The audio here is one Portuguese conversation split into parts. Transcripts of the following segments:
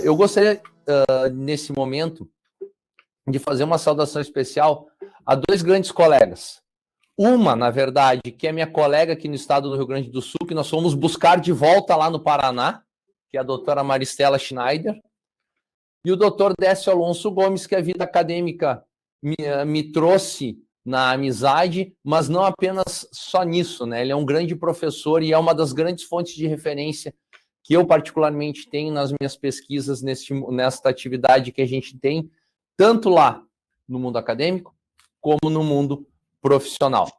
Eu gostaria, nesse momento, de fazer uma saudação especial a dois grandes colegas. Uma, na verdade, que é minha colega aqui no estado do Rio Grande do Sul, que nós fomos buscar de volta lá no Paraná, que é a doutora Maristela Schneider, e o doutor Décio Alonso Gomes, que a vida acadêmica me trouxe na amizade, mas não apenas só nisso, né? Ele é um grande professor e é uma das grandes fontes de referência que eu particularmente tenho nas minhas pesquisas nesta atividade que a gente tem, tanto lá no mundo acadêmico, como no mundo profissional.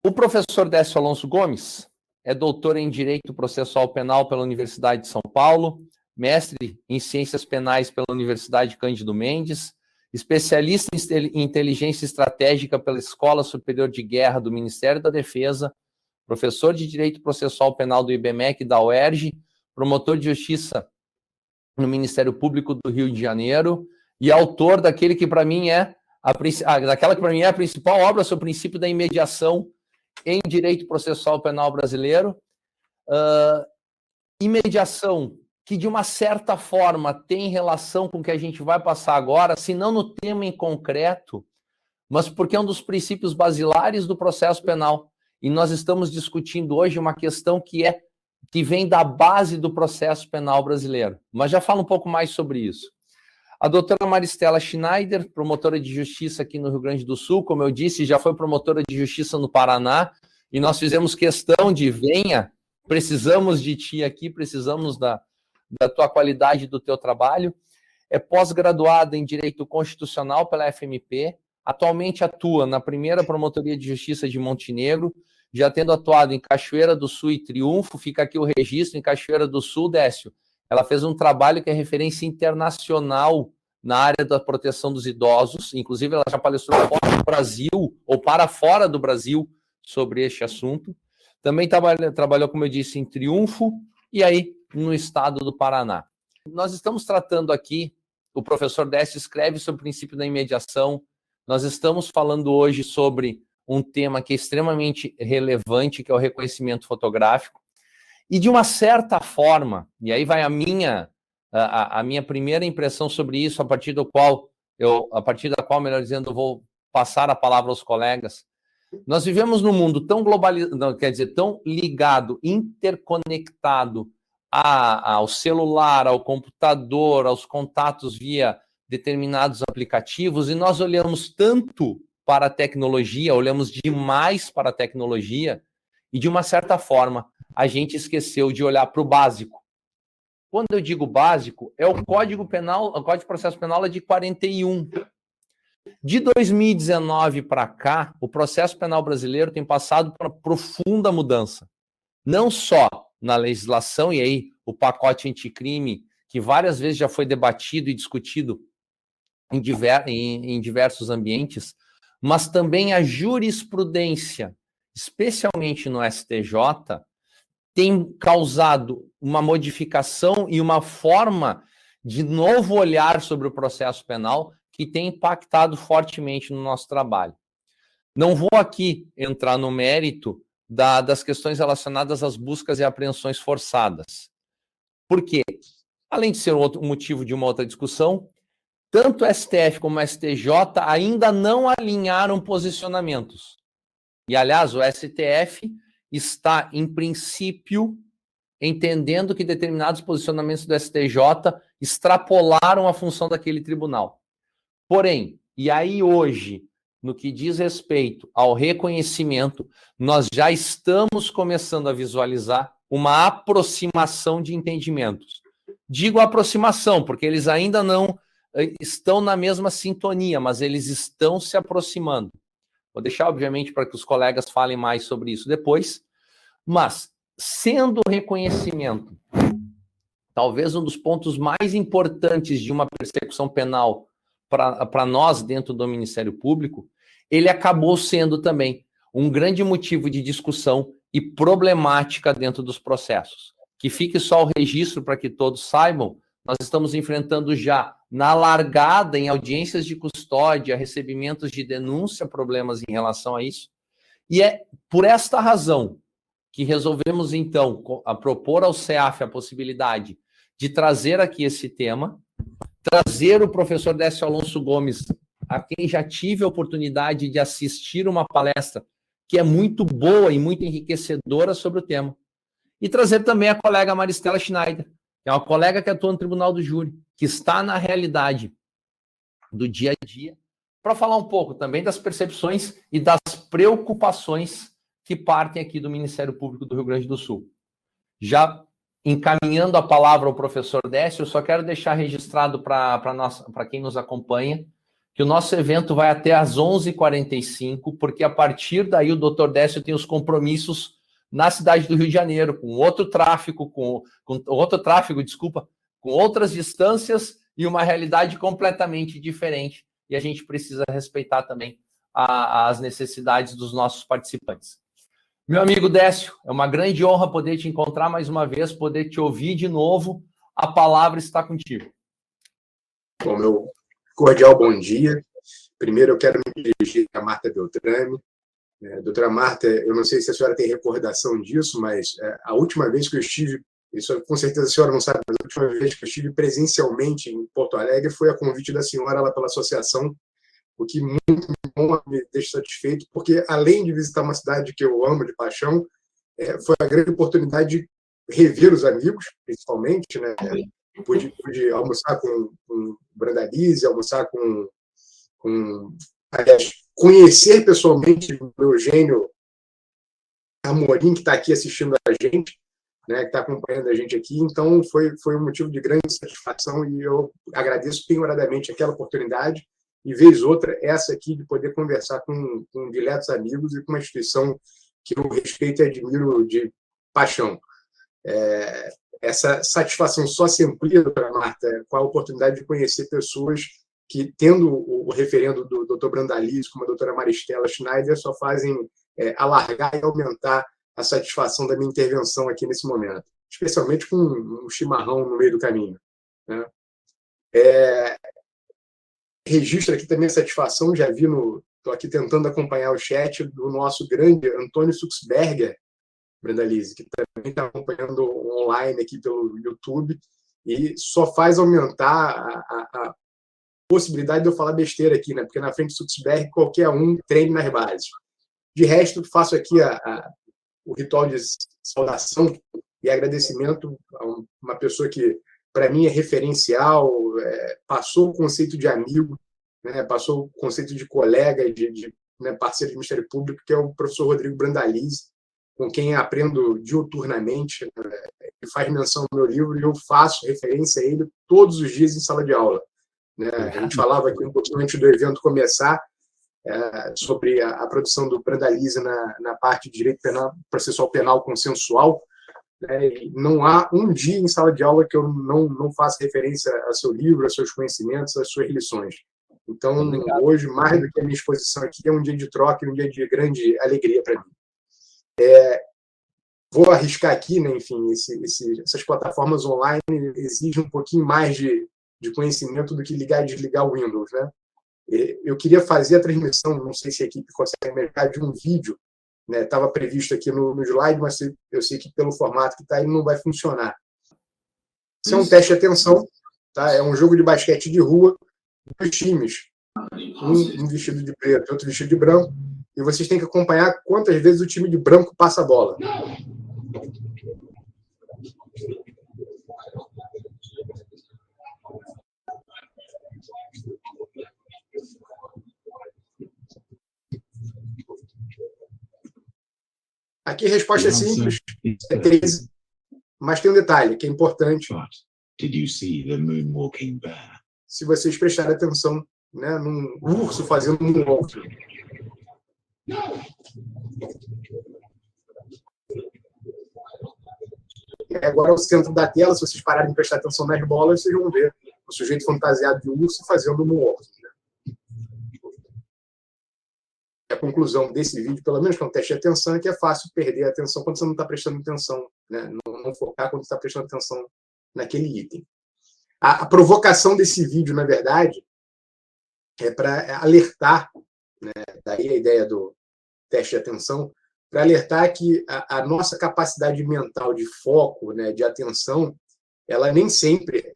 O professor Décio Alonso Gomes é doutor em Direito Processual Penal pela Universidade de São Paulo, mestre em Ciências Penais pela Universidade Cândido Mendes, especialista em Inteligência Estratégica pela Escola Superior de Guerra do Ministério da Defesa, professor de Direito Processual Penal do IBMEC e da UERJ, promotor de Justiça no Ministério Público do Rio de Janeiro e autor daquele que para mim é daquela que para mim é a principal obra sobre o princípio da imediação em Direito Processual Penal brasileiro. Imediação que, de uma certa forma, tem relação com o que a gente vai passar agora, se não no tema em concreto, mas porque é um dos princípios basilares do processo penal. E nós estamos discutindo hoje uma questão que vem da base do processo penal brasileiro. Mas já falo um pouco mais sobre isso. A doutora Maristela Schneider, promotora de justiça aqui no Rio Grande do Sul, como eu disse, já foi promotora de justiça no Paraná, e nós fizemos questão de venha, precisamos de ti aqui, precisamos da tua qualidade do teu trabalho. É pós-graduada em Direito Constitucional pela FMP, atualmente atua na primeira Promotoria de Justiça de Montenegro, já tendo atuado em Cachoeira do Sul e Triunfo, fica aqui o registro, em Cachoeira do Sul, Décio. Ela fez um trabalho que é referência internacional na área da proteção dos idosos, inclusive ela já palestrou fora do Brasil, ou para fora do Brasil, sobre este assunto. Também trabalhou, como eu disse, em Triunfo e aí no estado do Paraná. Nós estamos tratando aqui, o professor Décio escreve sobre o princípio da imediação, nós estamos falando hoje sobre um tema que é extremamente relevante, que é o reconhecimento fotográfico, e de uma certa forma, e aí vai a minha primeira impressão sobre isso, a partir da qual, melhor dizendo, eu vou passar a palavra aos colegas. Nós vivemos num mundo tão globalizado, quer dizer, tão ligado, interconectado ao celular, ao computador, aos contatos via determinados aplicativos, e nós olhamos tanto para a tecnologia, olhamos demais para a tecnologia, e de uma certa forma a gente esqueceu de olhar para o básico. Quando eu digo básico, é o Código Penal, o Código de Processo Penal é de 41. De 2019 para cá, o processo penal brasileiro tem passado por uma profunda mudança. Não só na legislação, e aí o pacote anticrime, que várias vezes já foi debatido e discutido em diversos ambientes, mas também a jurisprudência, especialmente no STJ, tem causado uma modificação e uma forma de novo olhar sobre o processo penal que tem impactado fortemente no nosso trabalho. Não vou aqui entrar no mérito das questões relacionadas às buscas e apreensões forçadas. Por quê? Além de ser um motivo de uma outra discussão, tanto o STF como o STJ ainda não alinharam posicionamentos. E, aliás, o STF está, em princípio, entendendo que determinados posicionamentos do STJ extrapolaram a função daquele tribunal. Porém, e aí hoje, no que diz respeito ao reconhecimento, nós já estamos começando a visualizar uma aproximação de entendimentos. Digo aproximação, porque eles ainda não estão na mesma sintonia, mas eles estão se aproximando. Vou deixar, obviamente, para que os colegas falem mais sobre isso depois, mas, sendo o reconhecimento, talvez um dos pontos mais importantes de uma persecução penal para nós dentro do Ministério Público, ele acabou sendo também um grande motivo de discussão e problemática dentro dos processos. Que fique só o registro para que todos saibam, nós estamos enfrentando já, na largada, em audiências de custódia, recebimentos de denúncia, problemas em relação a isso. E é por esta razão que resolvemos, então, propor ao CEAF a possibilidade de trazer aqui esse tema, trazer o professor Décio Alonso Gomes, a quem já tive a oportunidade de assistir uma palestra que é muito boa e muito enriquecedora sobre o tema, e trazer também a colega Maristela Schneider, que é uma colega que atua no Tribunal do Júri, que está na realidade do dia a dia, para falar um pouco também das percepções e das preocupações que partem aqui do Ministério Público do Rio Grande do Sul. Já encaminhando a palavra ao professor Décio, eu só quero deixar registrado para quem nos acompanha, que o nosso evento vai até às 11h45, porque a partir daí o doutor Décio tem os compromissos na cidade do Rio de Janeiro, com outro tráfego, com outras distâncias e uma realidade completamente diferente. E a gente precisa respeitar também as necessidades dos nossos participantes. Meu amigo Décio, é uma grande honra poder te encontrar mais uma vez, poder te ouvir de novo. A palavra está contigo. Bom, meu cordial bom dia. Primeiro eu quero me dirigir a Marta Beltrame. Doutora Marta, eu não sei se a senhora tem recordação disso, mas a última vez que eu estive, isso com certeza a senhora não sabe, mas a última vez que eu estive presencialmente em Porto Alegre foi a convite da senhora lá pela associação, o que muito bom, me deixa satisfeito, porque além de visitar uma cidade que eu amo de paixão, foi a grande oportunidade de rever os amigos, principalmente, né? Pude almoçar com Brandalize, almoçar aliás, conhecer pessoalmente o Eugênio Amorim, que está aqui assistindo a gente, né, que está acompanhando a gente aqui. Então, foi um motivo de grande satisfação e eu agradeço penhoradamente aquela oportunidade e, vez outra, essa aqui de poder conversar com diletos amigos e com uma instituição que eu respeito e admiro de paixão. Essa satisfação só se amplia, doutora Marta, com a oportunidade de conhecer pessoas que, tendo o referendo do Dr. Brandalize, como a doutora Maristela Schneider, só fazem alargar e aumentar a satisfação da minha intervenção aqui nesse momento, especialmente com um chimarrão no meio do caminho, né? Registro aqui também a satisfação, já vi estou aqui tentando acompanhar o chat do nosso grande Antônio Suxberger, Brandalize, que também está acompanhando online aqui pelo YouTube, e só faz aumentar a possibilidade de eu falar besteira aqui, né? Porque na frente do Suxberg, qualquer um treine nas bases. De resto, faço aqui o ritual de saudação e agradecimento a uma pessoa que, para mim, é referencial, passou o conceito de amigo, né? Passou o conceito de colega, né, parceiro de Ministério Público, que é o professor Rodrigo Brandalize, com quem aprendo diuturnamente, né? Ele faz menção no meu livro e eu faço referência a ele todos os dias em sala de aula, né? A gente falava aqui um pouquinho antes do evento começar sobre a produção do Brandalize na parte de direito penal, processual penal consensual, né? E não há um dia em sala de aula que eu não faça referência a seu livro, a seus conhecimentos, às suas lições. Então, obrigado. Hoje, mais do que a minha exposição aqui, é um dia de troca, um dia de grande alegria para mim. Vou arriscar aqui, né? Enfim, essas plataformas online exigem um pouquinho mais de conhecimento do que ligar e desligar o Windows, né? Eu queria fazer a transmissão, não sei se a equipe consegue marcar, de um vídeo, né? Estava previsto aqui no slide, mas eu sei que pelo formato que está aí não vai funcionar. Isso é um teste de atenção, tá? É um jogo de basquete de rua, dois times, um vestido de preto, outro vestido de branco, e vocês têm que acompanhar quantas vezes o time de branco passa a bola. Aqui a resposta é simples, é 13, mas tem um detalhe que é importante. Se vocês prestarem atenção, né, num urso fazendo um moonwalk. Agora, ao centro da tela, se vocês pararem de prestar atenção nas bolas, vocês vão ver o sujeito fantasiado de urso fazendo um moonwalk. A conclusão desse vídeo, pelo menos com o teste de atenção, é que é fácil perder a atenção quando você não está prestando atenção, né? Não focar quando você está prestando atenção naquele item. A provocação desse vídeo, na verdade, é para alertar, né? Daí a ideia do teste de atenção, para alertar que a nossa capacidade mental de foco, né, de atenção, ela nem sempre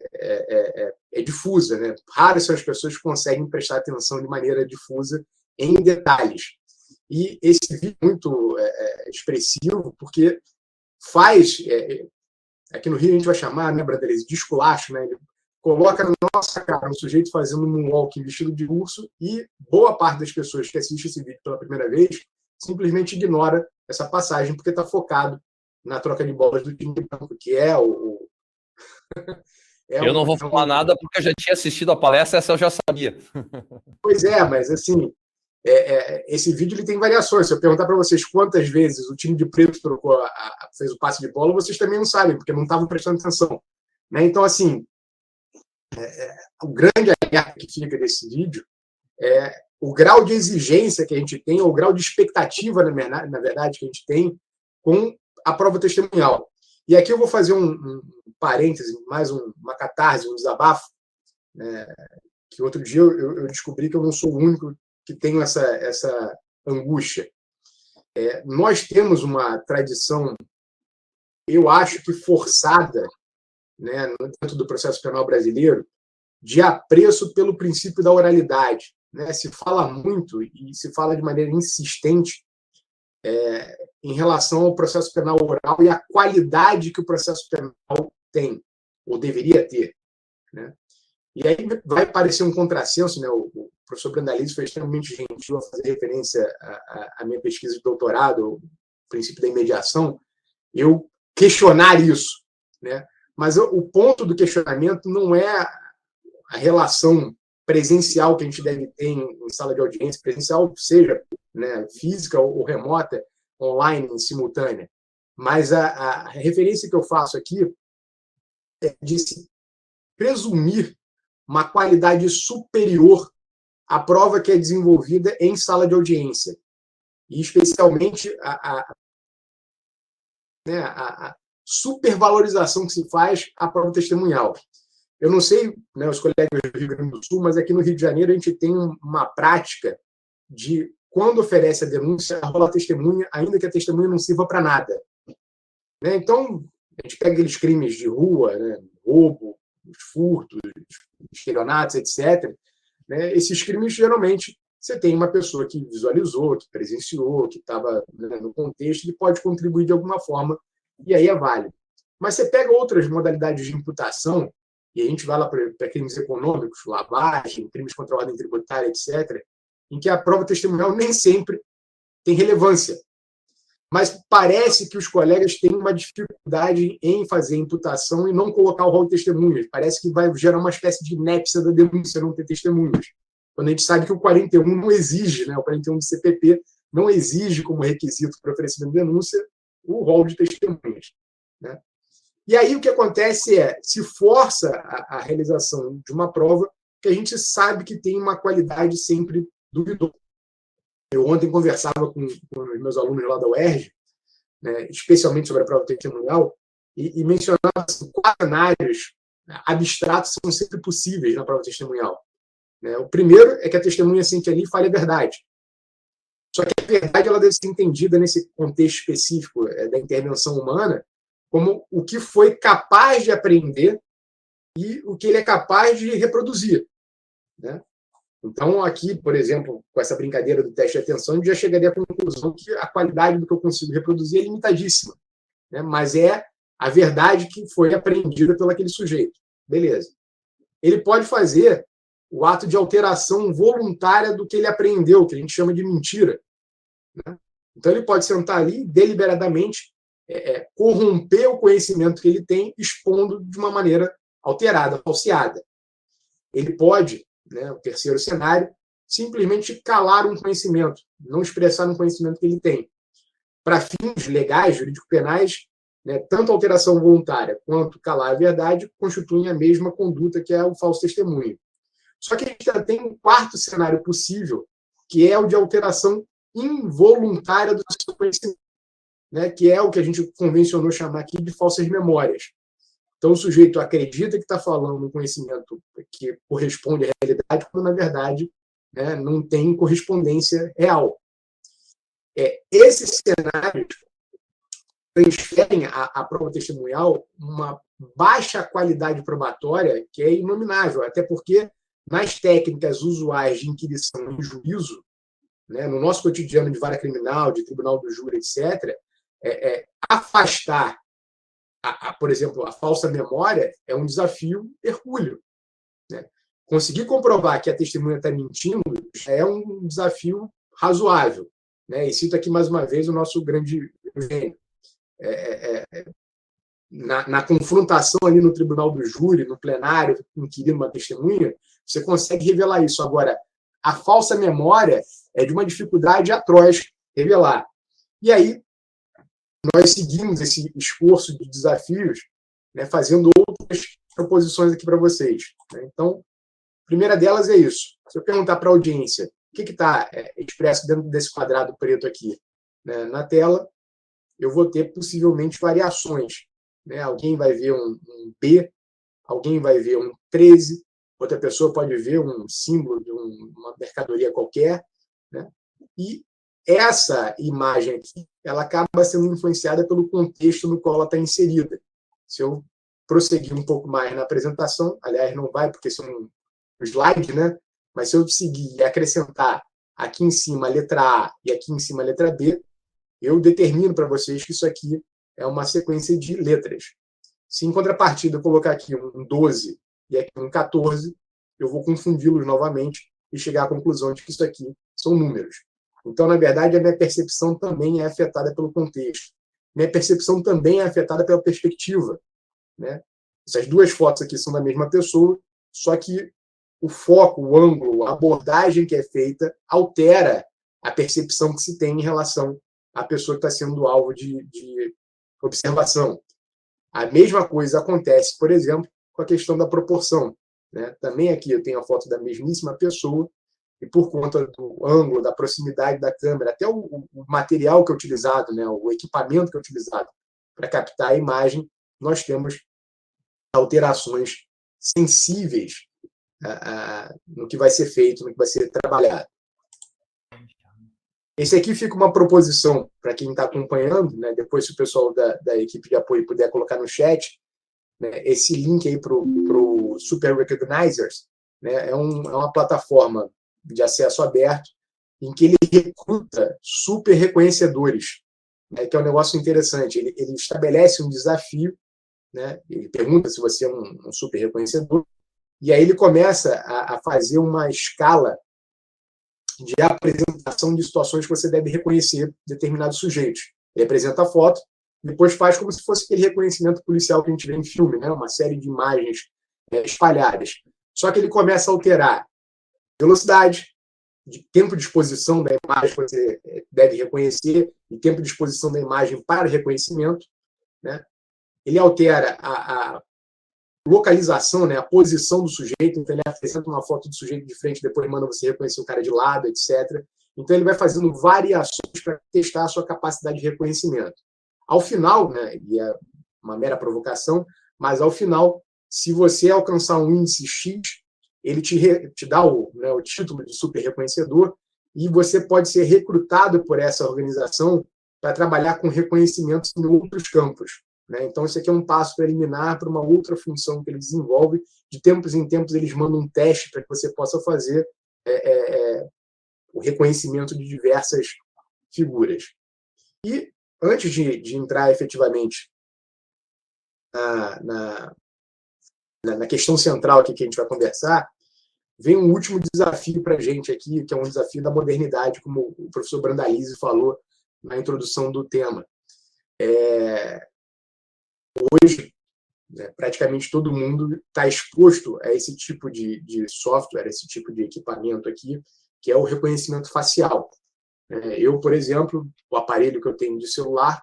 é difusa, né? Raras são as pessoas que conseguem prestar atenção de maneira difusa em detalhes. E esse vídeo é muito expressivo, porque faz, aqui no Rio a gente vai chamar, né, Brandelise, de esculacho, né? Ele coloca na nossa cara um sujeito fazendo um moonwalk vestido de urso e boa parte das pessoas que assistem esse vídeo pela primeira vez simplesmente ignora essa passagem porque está focado na troca de bolas do time branco, que eu não vou falar nada porque eu já tinha assistido a palestra, essa eu já sabia. Pois é, mas assim, esse vídeo ele tem variações. Se eu perguntar para vocês quantas vezes o time de preto fez o passe de bola, vocês também não sabem, porque não estavam prestando atenção. Né? Então, assim, o grande alerta que fica desse vídeo é o grau de exigência que a gente tem, ou o grau de expectativa, na verdade, que a gente tem com a prova testemunhal. E aqui eu vou fazer um parêntese, mais uma catarse, um desabafo, né, que outro dia eu descobri que eu não sou o único que tenho essa angústia. Nós temos uma tradição, eu acho que forçada, né, dentro do processo penal brasileiro, de apreço pelo princípio da oralidade. Né? Se fala muito e se fala de maneira insistente em relação ao processo penal oral e à qualidade que o processo penal tem, ou deveria ter. Né? E aí vai parecer um contrassenso, né? O professor Brandalize foi extremamente gentil a fazer referência à minha pesquisa de doutorado, o princípio da imediação, eu questionar isso. Né? Mas o ponto do questionamento não é a relação presencial que a gente deve ter em sala de audiência, presencial seja, né, física ou remota, online, simultânea. Mas a referência que eu faço aqui é de se presumir uma qualidade superior à prova que é desenvolvida em sala de audiência. E, especialmente, a supervalorização que se faz à prova testemunhal. Eu não sei, né, os colegas do Rio Grande do Sul, mas aqui no Rio de Janeiro a gente tem uma prática de, quando oferece a denúncia, rola a testemunha, ainda que a testemunha não sirva para nada. Né? Então, a gente pega aqueles crimes de rua, né, roubo, furtos, estelionatos, etc. Né? Esses crimes, geralmente, você tem uma pessoa que visualizou, que presenciou, que estava, né, no contexto, que pode contribuir de alguma forma, e aí é válido. Mas você pega outras modalidades de imputação, e a gente vai lá para crimes econômicos, lavagem, crimes contra a ordem tributária, etc., em que a prova testemunhal nem sempre tem relevância. Mas parece que os colegas têm uma dificuldade em fazer imputação e não colocar o rol de testemunhas. Parece que vai gerar uma espécie de inépcia da denúncia não ter testemunhas. Quando a gente sabe que o 41 não exige, né, o 41 do CPP não exige como requisito para oferecimento de denúncia o rol de testemunhas. Né? E aí o que acontece se força a realização de uma prova que a gente sabe que tem uma qualidade sempre duvidosa. Eu ontem conversava com os meus alunos lá da UERJ, né, especialmente sobre a prova testemunhal, e mencionava assim, 4 cenários abstratos são sempre possíveis na prova testemunhal. Né? O primeiro é que a testemunha sente ali e fale a verdade. Só que a verdade ela deve ser entendida nesse contexto específico da intervenção humana como o que foi capaz de aprender e o que ele é capaz de reproduzir. Né? Então, aqui, por exemplo, com essa brincadeira do teste de atenção, a gente já chegaria à conclusão que a qualidade do que eu consigo reproduzir é limitadíssima. Né? Mas é a verdade que foi aprendida pelo aquele sujeito. Beleza. Ele pode fazer o ato de alteração voluntária do que ele aprendeu, que a gente chama de mentira. Né? Então, ele pode sentar ali deliberadamente corromper o conhecimento que ele tem, expondo de uma maneira alterada, falseada. Ele pode, né, o terceiro cenário, simplesmente calar um conhecimento, não expressar um conhecimento que ele tem. Para fins legais, jurídico-penais, né, tanto a alteração voluntária quanto calar a verdade constituem a mesma conduta que é o falso testemunho. Só que a gente já tem um quarto cenário possível, que é o de alteração involuntária do seu conhecimento, né, que é o que a gente convencionou chamar aqui de falsas memórias. Então, o sujeito acredita que está falando um conhecimento que corresponde à realidade, quando, na verdade, né, não tem correspondência real. Esses cenários transferem à prova testemunhal uma baixa qualidade probatória que é inominável, até porque nas técnicas usuais de inquirição em juízo, né, no nosso cotidiano de vara criminal, de tribunal do júri, etc., afastar, por exemplo, a falsa memória é um desafio hercúleo. Né? Conseguir comprovar que a testemunha está mentindo já é um desafio razoável. Né? E cito aqui mais uma vez o nosso grande gênio. Na confrontação ali no tribunal do júri, no plenário, inquirindo uma testemunha, você consegue revelar isso. Agora, a falsa memória é de uma dificuldade atroz revelar. E aí, nós seguimos esse esforço de desafios, né, fazendo outras proposições aqui para vocês. Né? Então, a primeira delas é isso. Se eu perguntar para a audiência o que está expresso dentro desse quadrado preto aqui, né, na tela, eu vou ter possivelmente variações. Né? Alguém vai ver um B, alguém vai ver um 13, outra pessoa pode ver um símbolo de uma mercadoria qualquer. Né? E essa imagem aqui, ela acaba sendo influenciada pelo contexto no qual ela está inserida. Se eu prosseguir um pouco mais na apresentação, aliás, não vai, porque são um slide, né? Mas se eu seguir e acrescentar aqui em cima a letra A e aqui em cima a letra B, eu determino para vocês que isso aqui é uma sequência de letras. Se em contrapartida eu colocar aqui um 12 e aqui um 14, eu vou confundi-los novamente e chegar à conclusão de que isso aqui são números. Então, na verdade, a minha percepção também é afetada pelo contexto. Minha percepção também é afetada pela perspectiva. Né? Essas duas fotos aqui são da mesma pessoa, só que o foco, o ângulo, a abordagem que é feita altera a percepção que se tem em relação à pessoa que está sendo alvo de observação. A mesma coisa acontece, por exemplo, com a questão da proporção. Né? Também aqui eu tenho a foto da mesmíssima pessoa, e por conta do ângulo, da proximidade da câmera, até o material que é utilizado, né, o equipamento que é utilizado para captar a imagem, nós temos alterações sensíveis no que vai ser feito, no que vai ser trabalhado. Esse aqui fica uma proposição para quem está acompanhando, né, depois se o pessoal da equipe de apoio puder colocar no chat, né, esse link aí para o Super Recognizers, né, é uma plataforma de acesso aberto, em que ele recruta super reconhecedores, né, que é um negócio interessante. Ele estabelece um desafio, né, ele pergunta se você é um super reconhecedor, e aí ele começa a fazer uma escala de apresentação de situações que você deve reconhecer determinados sujeitos. Ele apresenta a foto, depois faz como se fosse aquele reconhecimento policial que a gente vê em filme, né, uma série de imagens espalhadas. Só que ele começa a alterar velocidade, de tempo de exposição da imagem que você deve reconhecer e tempo de exposição da imagem para reconhecimento. Né? Ele altera a localização, né, a posição do sujeito, então ele apresenta uma foto do sujeito de frente, depois manda você reconhecer o cara de lado, etc. Então ele vai fazendo variações para testar a sua capacidade de reconhecimento. Ao final, né, e é uma mera provocação, mas ao final, se você alcançar um índice X, ele te dá o título de super reconhecedor e você pode ser recrutado por essa organização para trabalhar com reconhecimentos em outros campos. Né? Então, isso aqui é um passo preliminar para uma outra função que ele desenvolve. De tempos em tempos, eles mandam um teste para que você possa fazer o reconhecimento de diversas figuras. E, antes de entrar efetivamente na questão central aqui que a gente vai conversar, vem um último desafio para a gente aqui, que é um desafio da modernidade, como o professor Brandalize falou na introdução do tema. Hoje, né, praticamente todo mundo está exposto a esse tipo de software, esse tipo de equipamento aqui, que é o reconhecimento facial. Eu, por exemplo, o aparelho que eu tenho de celular,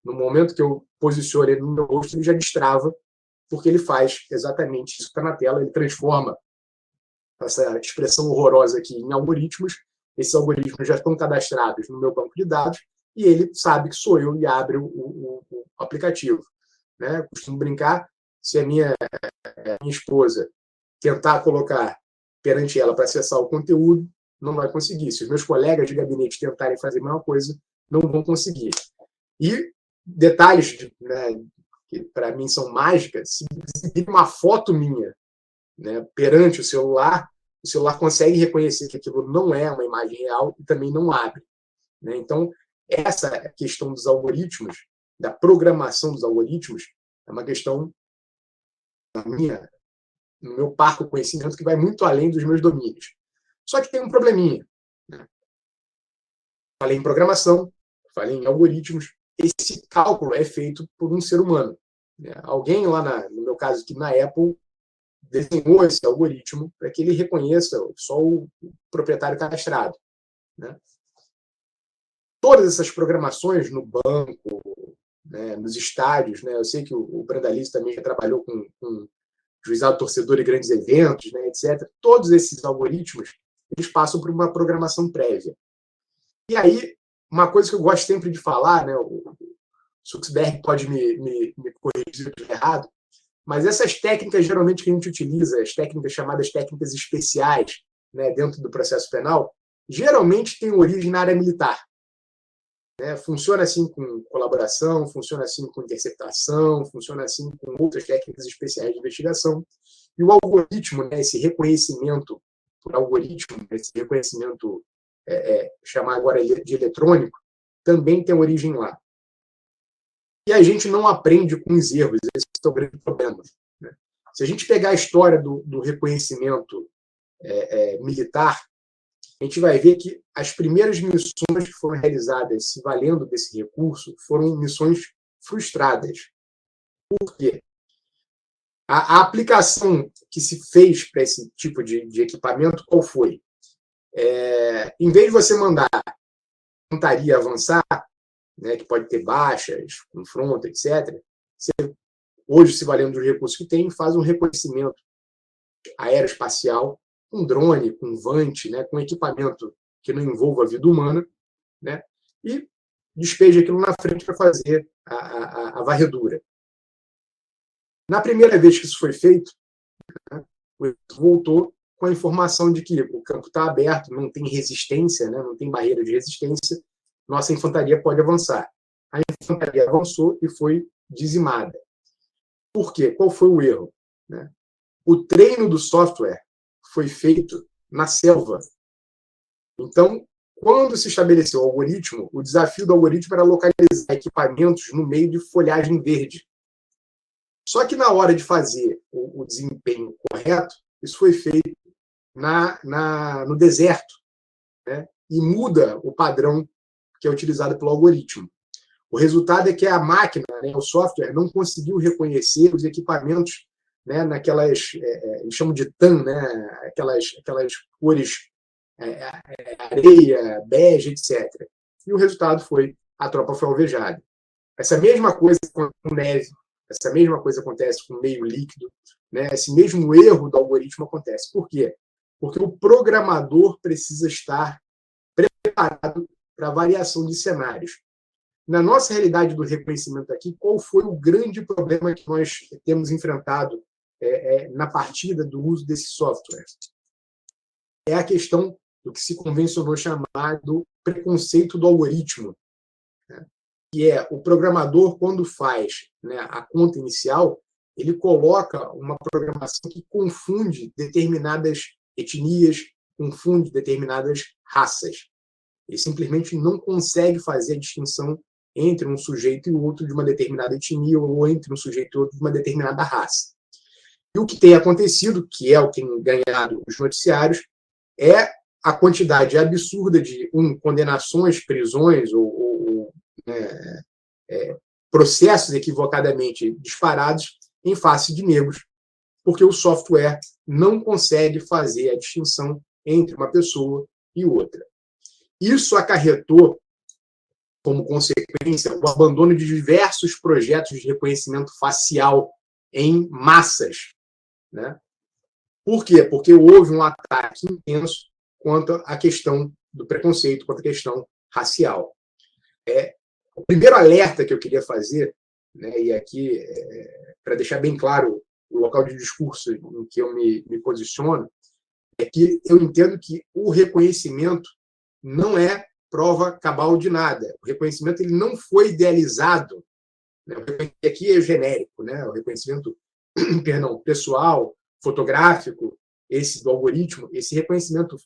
no momento que eu posiciono ele no meu rosto, ele já destrava, porque ele faz exatamente isso que está na tela, ele transforma essa expressão horrorosa aqui em algoritmos. Esses algoritmos já estão cadastrados no meu banco de dados e ele sabe que sou eu e abre o aplicativo. Né? Costumo brincar, se a minha esposa tentar colocar perante ela para acessar o conteúdo, não vai conseguir. Se os meus colegas de gabinete tentarem fazer a mesma coisa, não vão conseguir. E detalhes, né, que para mim são mágicas, se exibir uma foto minha, né, perante o celular consegue reconhecer que aquilo não é uma imagem real e também não abre, né? Então, essa questão dos algoritmos, da programação dos algoritmos, é uma questão, no meu parco conhecimento, que vai muito além dos meus domínios. Só que tem um probleminha, né? Falei em programação, falei em algoritmos, esse cálculo é feito por um ser humano, né? Alguém lá, no meu caso aqui na Apple, desenhou esse algoritmo para que ele reconheça só o proprietário cadastrado, né? Todas essas programações no banco, né, nos estádios, né? Eu sei que o Brandalize também já trabalhou com juizado torcedor e grandes eventos, né, etc. Todos esses algoritmos, eles passam por uma programação prévia. E aí, uma coisa que eu gosto sempre de falar, né, o Suxberg pode me corrigir se eu estiver errado, mas essas técnicas, geralmente, que a gente utiliza, as técnicas chamadas técnicas especiais, né, dentro do processo penal, geralmente têm origem na área militar. Né? Funciona assim com colaboração, funciona assim com interceptação, funciona assim com outras técnicas especiais de investigação. E o algoritmo, né, esse reconhecimento por algoritmo, esse reconhecimento chamar agora de eletrônico, também tem origem lá. E a gente não aprende com os erros, esse é o grande problema, né? Se a gente pegar a história do reconhecimento militar, a gente vai ver que as primeiras missões que foram realizadas se valendo desse recurso foram missões frustradas. Por quê? A aplicação que se fez para esse tipo de equipamento, qual foi? Em vez de você mandar a infantaria avançar, né, que pode ter baixas, confronto, etc., você, hoje, se valendo dos recursos que tem, faz um reconhecimento aeroespacial com drone, com vante, né, com equipamento que não envolva a vida humana, né, e despeja aquilo na frente para fazer a varredura. Na primeira vez que isso foi feito, né, voltou com a informação de que o campo está aberto, não tem resistência, né, não tem barreira de resistência, nossa infantaria pode avançar. A infantaria avançou e foi dizimada. Por quê? Qual foi o erro? Né? O treino do software foi feito na selva. Então, quando se estabeleceu o algoritmo, o desafio do algoritmo era localizar equipamentos no meio de folhagem verde. Só que na hora de fazer o desempenho correto, isso foi feito no deserto, né? E muda o padrão que é utilizado pelo algoritmo. O resultado é que a máquina, né, o software, não conseguiu reconhecer os equipamentos, né, naquelas, eles chamam de TAN, né, aquelas cores areia, bege, etc. E o resultado foi a tropa foi alvejada. Essa mesma coisa com neve, essa mesma coisa acontece com meio líquido, né, esse mesmo erro do algoritmo acontece. Por quê? Porque o programador precisa estar preparado para a variação de cenários. Na nossa realidade do reconhecimento aqui, qual foi o grande problema que nós temos enfrentado na partida do uso desse software? É a questão do que se convencionou chamar do preconceito do algoritmo, né? Que é o programador, quando faz, né, a conta inicial, ele coloca uma programação que confunde determinadas etnias, confunde determinadas raças. Ele simplesmente não consegue fazer a distinção entre um sujeito e outro de uma determinada etnia ou entre um sujeito e outro de uma determinada raça. E o que tem acontecido, que é o que tem ganhado os noticiários, é a quantidade absurda de condenações, prisões ou processos equivocadamente disparados em face de negros, porque o software não consegue fazer a distinção entre uma pessoa e outra. Isso acarretou, como consequência, o abandono de diversos projetos de reconhecimento facial em massas, né? Por quê? Porque houve um ataque intenso quanto à questão do preconceito, quanto à questão racial. O primeiro alerta que eu queria fazer, né, e aqui, para deixar bem claro o local de discurso em que eu me posiciono, é que eu entendo que o reconhecimento não é prova cabal de nada. O reconhecimento ele não foi idealizado né? Aqui é genérico, né? O reconhecimento, perdão, pessoal, fotográfico, esse do algoritmo, esse reconhecimento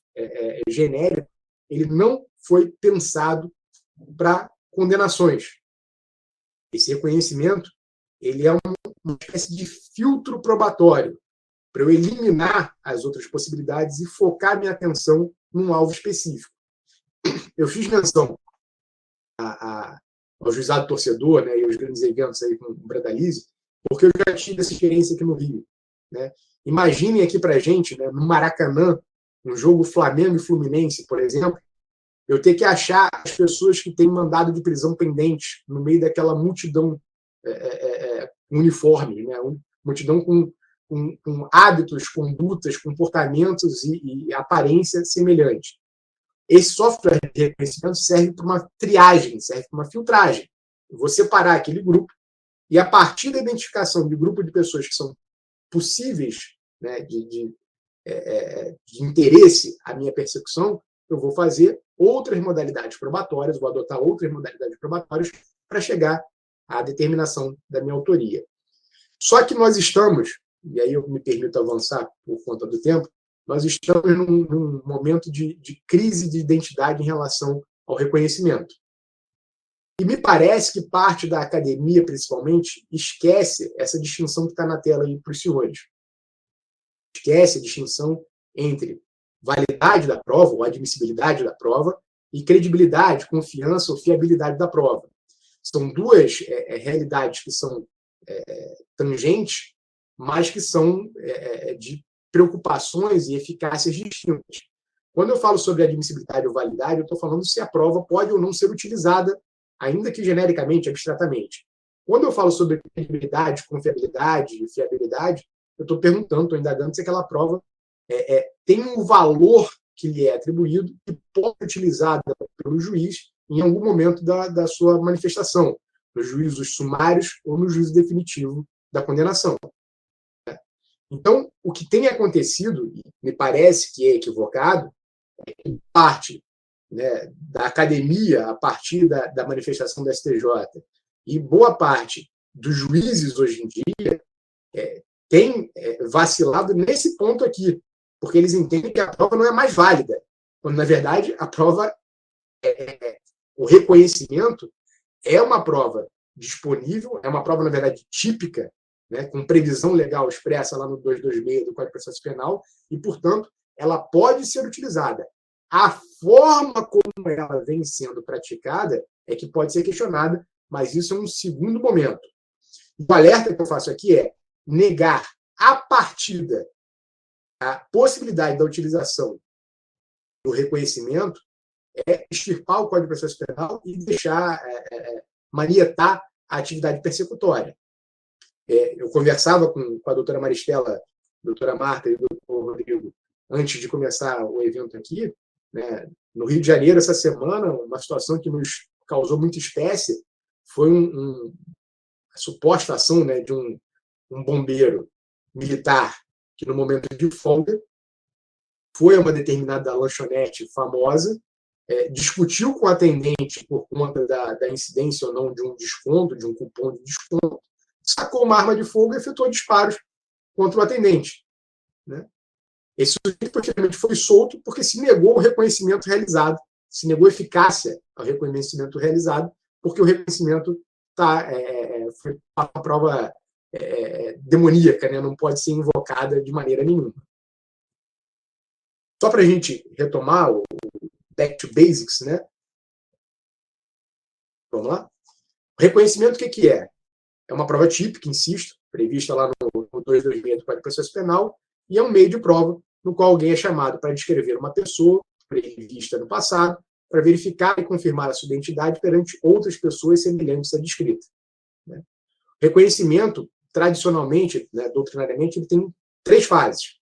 genérico, ele não foi pensado para condenações. Esse reconhecimento, ele é uma espécie de filtro probatório para eu eliminar as outras possibilidades e focar minha atenção num alvo específico. Eu fiz menção ao juizado torcedor, né, e aos grandes eventos aí com o Brandalize, porque eu já tive essa experiência aqui no Rio, né? Imaginem aqui para a gente, né, no Maracanã, um jogo Flamengo e Fluminense, por exemplo, eu ter que achar as pessoas que têm mandado de prisão pendente no meio daquela multidão uniforme, né? Multidão com hábitos, condutas, comportamentos e aparência semelhante. Esse software de reconhecimento serve para uma triagem, serve para uma filtragem. Eu vou separar aquele grupo e, a partir da identificação de grupo de pessoas que são possíveis, né, de interesse à minha persecução, eu vou fazer outras modalidades probatórias, vou adotar outras modalidades probatórias para chegar à determinação da minha autoria. Só que nós estamos, e aí eu me permito avançar por conta do tempo, nós estamos num momento de crise de identidade em relação ao reconhecimento. E me parece que parte da academia, principalmente, esquece essa distinção que está na tela aí para os senhores. Esquece a distinção entre validade da prova, ou admissibilidade da prova, e credibilidade, confiança ou fiabilidade da prova. São duas realidades que são tangentes, mas que são de preocupações e eficácias distintas. Quando eu falo sobre admissibilidade ou validade, eu estou falando se a prova pode ou não ser utilizada, ainda que genericamente, abstratamente. Quando eu falo sobre credibilidade, confiabilidade e fiabilidade, eu estou perguntando, estou indagando se aquela prova tem um valor que lhe é atribuído e pode ser utilizada pelo juiz em algum momento da sua manifestação, nos juízos sumários ou no juízo definitivo da condenação. Então, o que tem acontecido, e me parece que é equivocado, é que parte, né, da academia, a partir da manifestação da STJ, e boa parte dos juízes hoje em dia tem vacilado nesse ponto aqui, porque eles entendem que a prova não é mais válida, quando, na verdade, a prova, o reconhecimento é uma prova disponível, é uma prova, na verdade, típica, né, com previsão legal expressa lá no 226 do Código de Processo Penal, e, portanto, ela pode ser utilizada. A forma como ela vem sendo praticada é que pode ser questionada, mas isso é um segundo momento. O alerta que eu faço aqui é negar a partida a possibilidade da utilização do reconhecimento é extirpar o Código de Processo Penal e deixar manietar a atividade persecutória. Eu conversava com a doutora Maristela, doutora Marta e o doutor Rodrigo antes de começar o evento aqui, né, no Rio de Janeiro, essa semana, uma situação que nos causou muita espécie foi a suposta ação, né, de um bombeiro militar que, no momento de folga, foi a uma determinada lanchonete famosa, discutiu com o atendente por conta da incidência ou não de um desconto, de um cupom de desconto, sacou uma arma de fogo e efetuou disparos contra o atendente, né? Esse sujeito, posteriormente, foi solto porque se negou o reconhecimento realizado, se negou eficácia ao reconhecimento realizado, porque o reconhecimento foi uma prova demoníaca, né? Não pode ser invocada de maneira nenhuma. Só para a gente retomar o back to basics, né? Vamos lá? O reconhecimento, o que é? É uma prova típica, insisto, prevista lá no 226 do Código de Processo Penal, e é um meio de prova no qual alguém é chamado para descrever uma pessoa prevista no passado, para verificar e confirmar a sua identidade perante outras pessoas semelhantes à descrita. Né? Reconhecimento, tradicionalmente, né, doutrinariamente, ele tem 3 fases.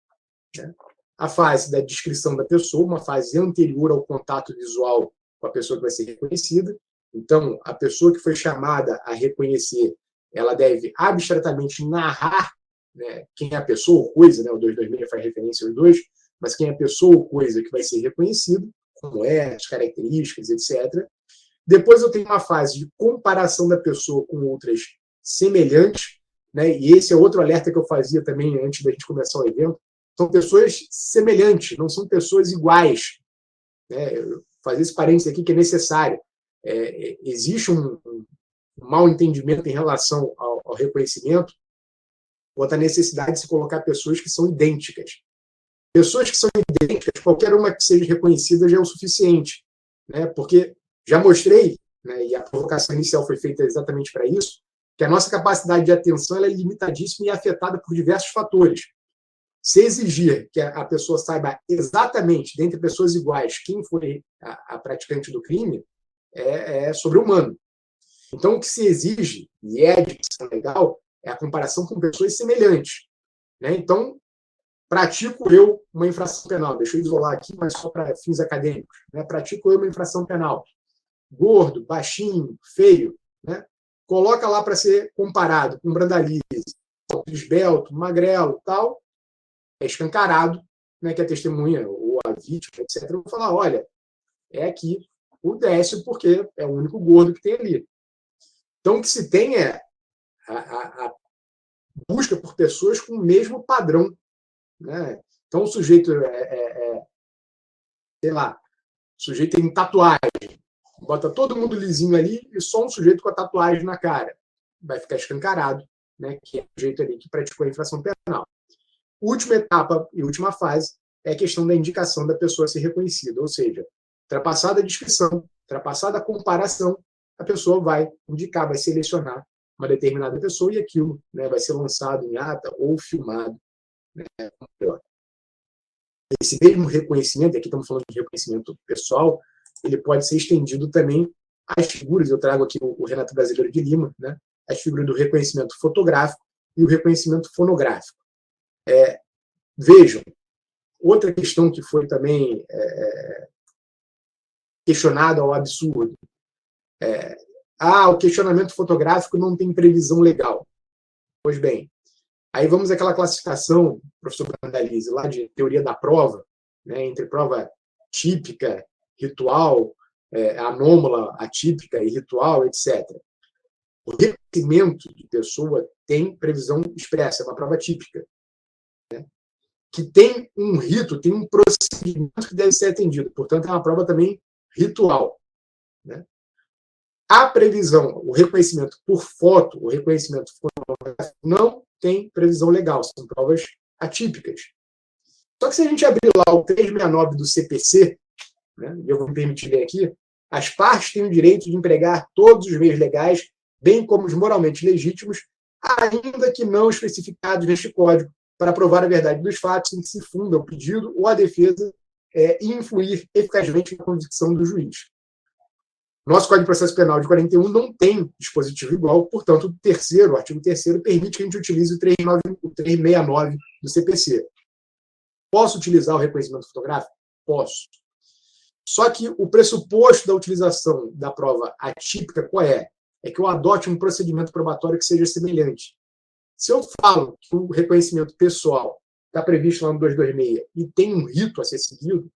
Né? A fase da descrição da pessoa, uma fase anterior ao contato visual com a pessoa que vai ser reconhecida. Então, a pessoa que foi chamada a reconhecer, ela deve abstratamente narrar, né, quem é a pessoa ou coisa, né, o 226 faz referência aos dois, mas quem é a pessoa ou coisa que vai ser reconhecida, como é, as características, etc. Depois eu tenho uma fase de comparação da pessoa com outras semelhantes, né? E esse é outro alerta que eu fazia também antes da gente começar o evento. São pessoas semelhantes, não são pessoas iguais. Né? Fazer esse parênteses aqui que é necessário. Existe um mal entendimento em relação ao reconhecimento quanto à necessidade de se colocar pessoas que são idênticas. Pessoas que são idênticas, qualquer uma que seja reconhecida já é o suficiente. Né? Porque já mostrei, né, e a provocação inicial foi feita exatamente para isso, que a nossa capacidade de atenção ela é limitadíssima e é afetada por diversos fatores. Se exigir que a pessoa saiba exatamente, dentre pessoas iguais, quem foi a praticante do crime, é sobre-humano. Então, o que se exige, e é a dicção legal, é a comparação com pessoas semelhantes. Né? Então, pratico eu uma infração penal. Deixa eu isolar aqui, mas só para fins acadêmicos. Né? Pratico eu uma infração penal. Gordo, baixinho, feio, né? Coloca lá para ser comparado com Brandalize, esbelto, magrelo, tal, é escancarado, né, que a testemunha ou a vítima, etc., vão falar, olha, é aqui o Décio, porque é o único gordo que tem ali. Então, o que se tem é a busca por pessoas com o mesmo padrão. Né? Então, o sujeito sei lá, o sujeito tem tatuagem, bota todo mundo lisinho ali e só um sujeito com a tatuagem na cara. Vai ficar escancarado, né, que é o sujeito ali que praticou a infração penal. Última etapa e última fase é a questão da indicação da pessoa a ser reconhecida, ou seja, ultrapassada a descrição, ultrapassada a comparação, a pessoa vai indicar, vai selecionar uma determinada pessoa e aquilo, né, vai ser lançado em ata ou filmado. Né, esse mesmo reconhecimento, aqui estamos falando de reconhecimento pessoal, ele pode ser estendido também às figuras, eu trago aqui o Renato Brasileiro de Lima, né, as figuras do reconhecimento fotográfico e o reconhecimento fonográfico. Vejam, outra questão que foi também questionada ao absurdo. O questionamento fotográfico não tem previsão legal. Pois bem, aí vamos àquela classificação, professor Brandalize, lá de teoria da prova, né, entre prova típica, ritual, anômala, atípica e ritual, etc. O reconhecimento de pessoa tem previsão expressa, é uma prova típica. Né? Que tem um rito, tem um procedimento que deve ser atendido. Portanto, é uma prova também ritual. Né? A previsão, o reconhecimento por foto, o reconhecimento fonográfico, não tem previsão legal, são provas atípicas. Só que se a gente abrir lá o 369 do CPC, né, eu vou me permitir ler aqui, as partes têm o direito de empregar todos os meios legais, bem como os moralmente legítimos, ainda que não especificados neste código, para provar a verdade dos fatos em que se funda o pedido ou a defesa e influir eficazmente na convicção do juiz. Nosso Código de Processo Penal de 41 não tem dispositivo igual, portanto, o artigo 3º permite que a gente utilize o 369 do CPC. Posso utilizar o reconhecimento fotográfico? Posso. Só que o pressuposto da utilização da prova atípica qual é? É que eu adote um procedimento probatório que seja semelhante. Se eu falo que o reconhecimento pessoal está previsto lá no 226 e tem um rito a ser seguido,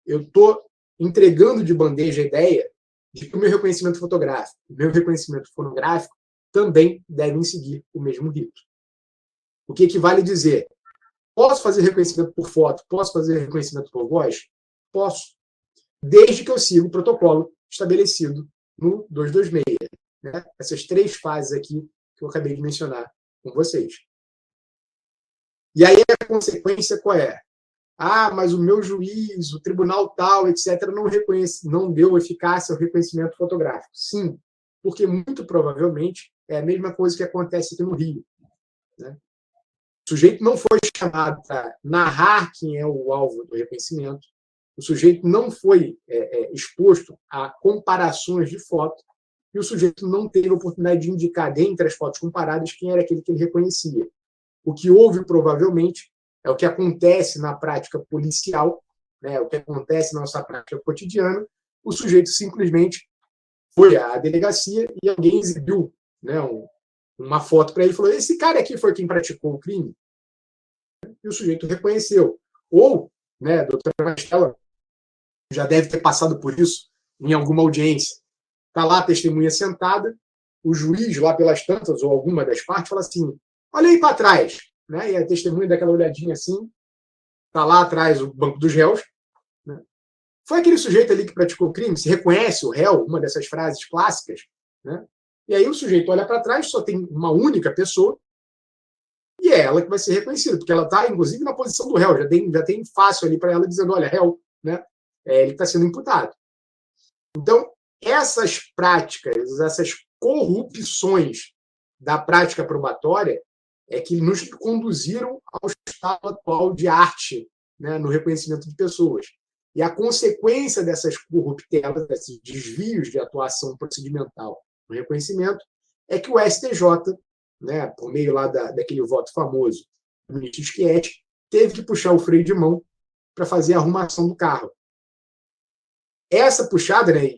eu estou entregando de bandeja a ideia de que o meu reconhecimento fotográfico e o meu reconhecimento fonográfico também devem seguir o mesmo rito. O que equivale a dizer, posso fazer reconhecimento por foto, posso fazer reconhecimento por voz? Posso, desde que eu siga o protocolo estabelecido no 226. Né? Essas 3 fases aqui que eu acabei de mencionar com vocês. E aí a consequência qual é? Mas o meu juiz, o tribunal tal, etc., não deu eficácia ao reconhecimento fotográfico. Sim, porque muito provavelmente é a mesma coisa que acontece aqui no Rio. Né? O sujeito não foi chamado para narrar quem é o alvo do reconhecimento, o sujeito não foi exposto a comparações de foto, e o sujeito não teve a oportunidade de indicar, dentre as fotos comparadas, quem era aquele que ele reconhecia. O que houve, provavelmente, é o que acontece na prática policial, né, o que acontece na nossa prática cotidiana, o sujeito simplesmente foi à delegacia e alguém exibiu, né, uma foto para ele e falou, esse cara aqui foi quem praticou o crime? E o sujeito reconheceu. Ou, né, a doutora Mastella já deve ter passado por isso em alguma audiência. Está lá a testemunha sentada, o juiz, lá pelas tantas, ou alguma das partes, fala assim, olha aí para trás. Né? E a testemunha dá aquela olhadinha assim, está lá atrás o banco dos réus. Né? Foi aquele sujeito ali que praticou o crime, se reconhece o réu, uma dessas frases clássicas. Né? E aí o sujeito olha para trás, só tem uma única pessoa, e é ela que vai ser reconhecida, porque ela está, inclusive, na posição do réu, já tem fácil ali para ela dizendo, olha, réu, né? Ele está sendo imputado. Então, essas práticas, essas corrupções da prática probatória é que nos conduziram ao estado atual de arte, né, no reconhecimento de pessoas. E a consequência dessas corruptelas, desses desvios de atuação procedimental no reconhecimento, é que o STJ, né, por meio lá daquele voto famoso do ministro Schietti, teve que puxar o freio de mão para fazer a arrumação do carro. Essa puxada, né,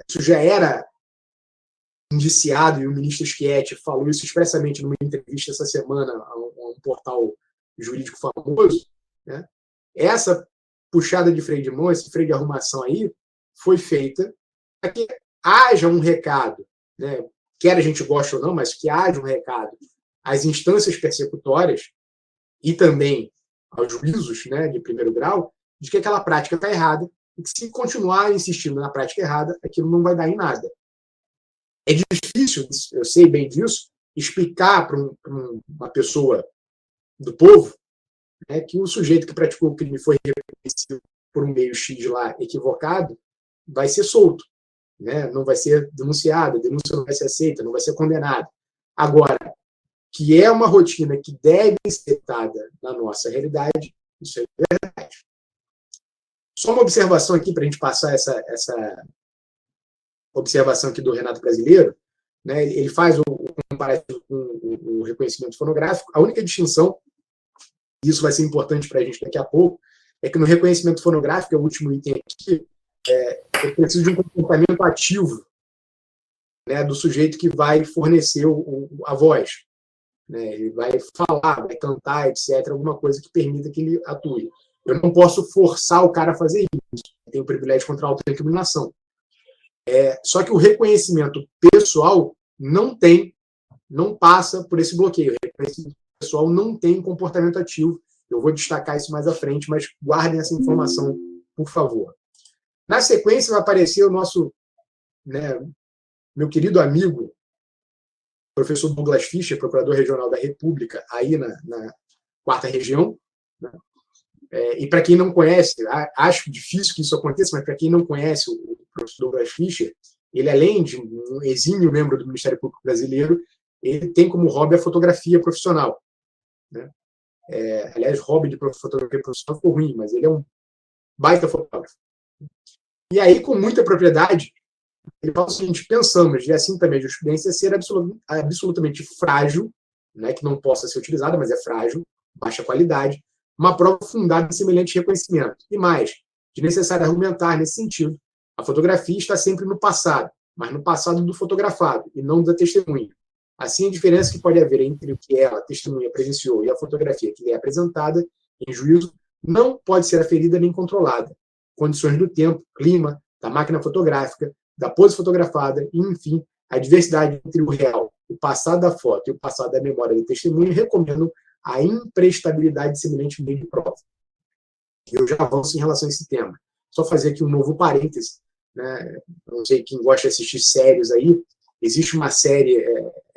isso já era indiciado, e o ministro Schietti falou isso expressamente numa entrevista essa semana a um portal jurídico famoso, né? Essa puxada de freio de mão, esse freio de arrumação aí, foi feita para que haja um recado, né? Quer a gente goste ou não, mas que haja um recado às instâncias persecutórias e também aos juízos, né, de primeiro grau, de que aquela prática está errada e que se continuar insistindo na prática errada, aquilo não vai dar em nada. É difícil, eu sei bem disso, explicar para uma pessoa do povo, né, que o sujeito que praticou o crime foi reconhecido por um meio X lá equivocado, vai ser solto, né, não vai ser denunciado, a denúncia não vai ser aceita, não vai ser condenado. Agora, que é uma rotina que deve ser dada na nossa realidade, isso é verdade. Só uma observação aqui para a gente passar essa observação aqui do Renato Brasileiro, né? Ele faz o comparativo com o reconhecimento fonográfico. A única distinção, e isso vai ser importante para a gente daqui a pouco, é que no reconhecimento fonográfico, é o último item aqui, eu preciso de um comportamento ativo, né, do sujeito que vai fornecer a voz. Né? Ele vai falar, vai cantar, etc., alguma coisa que permita que ele atue. Eu não posso forçar o cara a fazer isso. Eu tenho o privilégio contra a autodeterminação. Só que o reconhecimento pessoal não passa por esse bloqueio. O reconhecimento pessoal não tem comportamento ativo. Eu vou destacar isso mais à frente, mas guardem essa informação, por favor. Na sequência, vai aparecer o nosso, né, meu querido amigo, professor Douglas Fischer, procurador regional da República, aí na 4ª região. Né? E para quem não conhece, acho difícil que isso aconteça, mas para quem não conhece o professor Douglas Fischer, ele, além de um exímio membro do Ministério Público Brasileiro, ele tem como hobby a fotografia profissional. Né? Aliás, hobby de fotografia profissional ficou ruim, mas ele é um baita fotógrafo. E aí, com muita propriedade, ele fala o seguinte: pensamos, e assim também a jurisprudência, ser absolutamente frágil, né, que não possa ser utilizada, mas é frágil, baixa qualidade, uma prova fundada em semelhante reconhecimento. E mais, de necessário argumentar nesse sentido. A fotografia está sempre no passado, mas no passado do fotografado, e não da testemunha. Assim, a diferença que pode haver entre o que ela, a testemunha, presenciou e a fotografia que lhe é apresentada em juízo não pode ser aferida nem controlada. Condições do tempo, clima, da máquina fotográfica, da pose fotografada e, enfim, a diversidade entre o real, o passado da foto e o passado da memória do testemunho recomendam a imprestabilidade de semelhante meio de prova. Eu já avanço em relação a esse tema. Só fazer aqui um novo parêntese. Né? Não sei quem gosta de assistir séries aí. Existe uma série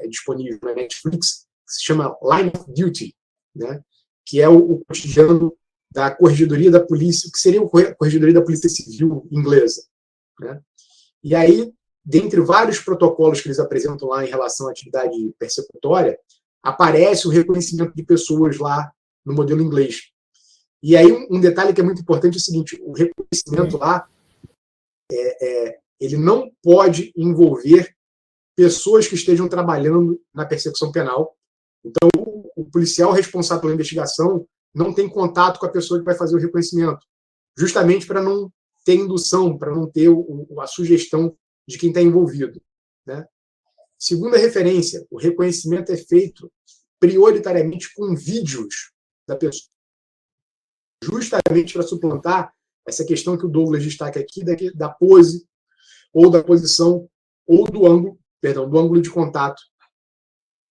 disponível na Netflix que se chama Line of Duty, né? Que é o cotidiano da Corregedoria da Polícia, que seria a Corregedoria da Polícia Civil inglesa. Né? E aí, dentre vários protocolos que eles apresentam lá em relação à atividade persecutória, aparece o reconhecimento de pessoas lá no modelo inglês. E aí, um detalhe que é muito importante é o seguinte: o reconhecimento lá, ele não pode envolver pessoas que estejam trabalhando na persecução penal. Então, o policial responsável pela investigação não tem contato com a pessoa que vai fazer o reconhecimento, justamente para não ter indução, para não ter a sugestão de quem está envolvido. Né? Segunda referência, o reconhecimento é feito prioritariamente com vídeos da pessoa, justamente para suplantar essa questão que o Douglas destaca aqui, da pose, ou da posição, ou do ângulo do ângulo de contato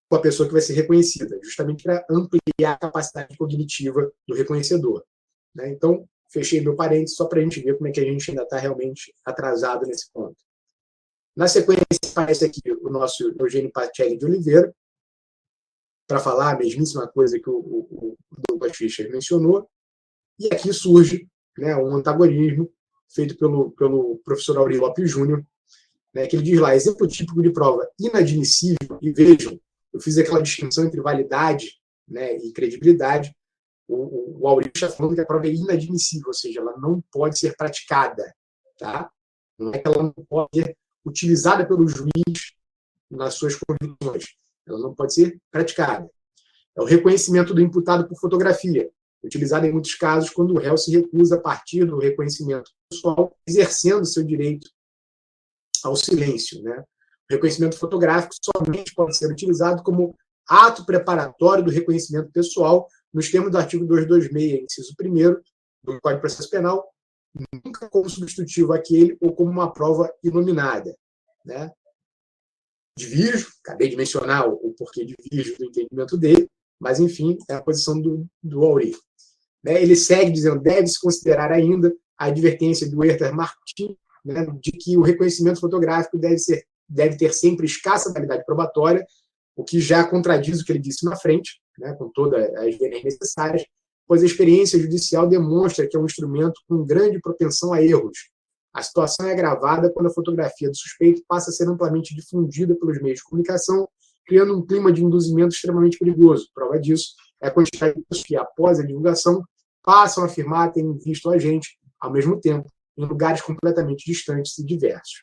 com a pessoa que vai ser reconhecida, justamente para ampliar a capacidade cognitiva do reconhecedor. Né? Então, fechei meu parênteses só para a gente ver como é que a gente ainda está realmente atrasado nesse ponto. Na sequência, aparece aqui o nosso Eugênio Pacelli de Oliveira, para falar a mesmíssima coisa que o Douglas Fischer mencionou, e aqui surge, né, um antagonismo feito pelo professor Aurí Lopes Júnior, né, que ele diz lá, exemplo típico de prova inadmissível, e vejam, eu fiz aquela distinção entre validade, né, e credibilidade. O Aurí está falando que a prova é inadmissível, ou seja, ela não pode ser praticada. Tá? Não é que ela não pode ser utilizada pelo juiz nas suas condições. Ela não pode ser praticada. É o reconhecimento do imputado por fotografia, utilizado em muitos casos quando o réu se recusa a partir do reconhecimento pessoal, exercendo seu direito ao silêncio. Né? O reconhecimento fotográfico somente pode ser utilizado como ato preparatório do reconhecimento pessoal, nos termos do artigo 226, inciso 1º do Código de Processo Penal, nunca como substitutivo àquele ou como uma prova inominada. Né? Divirjo, acabei de mencionar o porquê divirjo do entendimento dele, mas, enfim, é a posição do Aurí. Né? Ele segue dizendo, deve-se considerar ainda a advertência do Werther Martin, né, de que o reconhecimento fotográfico deve ter sempre escassa validade probatória, o que já contradiz o que ele disse na frente, né, com todas as vênias necessárias, pois a experiência judicial demonstra que é um instrumento com grande propensão a erros. A situação é agravada quando a fotografia do suspeito passa a ser amplamente difundida pelos meios de comunicação, criando um clima de induzimento extremamente perigoso. Prova disso é a quantidade de pessoas que, após a divulgação, passam a afirmar terem visto o agente, ao mesmo tempo, em lugares completamente distantes e diversos.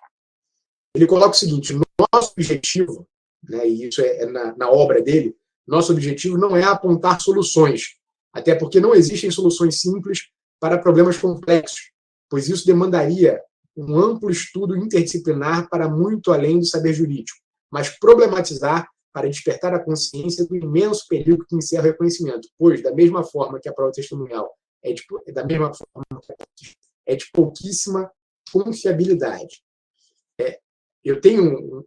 Ele coloca o seguinte, nosso objetivo, né, e isso é na obra dele, nosso objetivo não é apontar soluções, até porque não existem soluções simples para problemas complexos, pois isso demandaria um amplo estudo interdisciplinar para muito além do saber jurídico, mas problematizar para despertar a consciência do imenso perigo que encerra o reconhecimento, pois, da mesma forma que a prova testemunhal é de pouquíssima confiabilidade. Eu tenho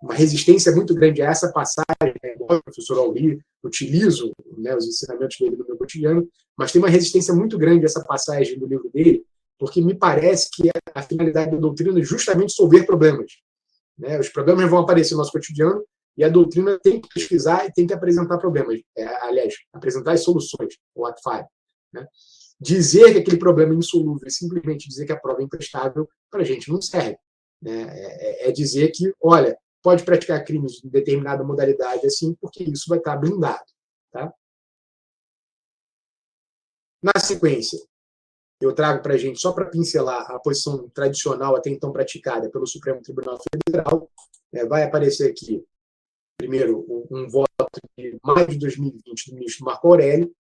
uma resistência muito grande a essa passagem, né? O professor Aurí, utilizo, né, os ensinamentos dele no meu cotidiano, mas tem uma resistência muito grande a essa passagem do livro dele, porque me parece que a finalidade da doutrina é justamente solver problemas. Né? Os problemas vão aparecer no nosso cotidiano e a doutrina tem que pesquisar e tem que apresentar problemas. Aliás, apresentar as soluções, o ato falho. Né? Dizer que aquele problema é insolúvel e simplesmente dizer que a prova é imprestável, para a gente não serve. Né? É dizer que, olha, pode praticar crimes de determinada modalidade assim, porque isso vai estar blindado. Tá? Na sequência, eu trago para a gente, só para pincelar a posição tradicional até então praticada pelo Supremo Tribunal Federal, vai aparecer aqui, primeiro, um voto de maio de 2020 do ministro Marco Aurélio,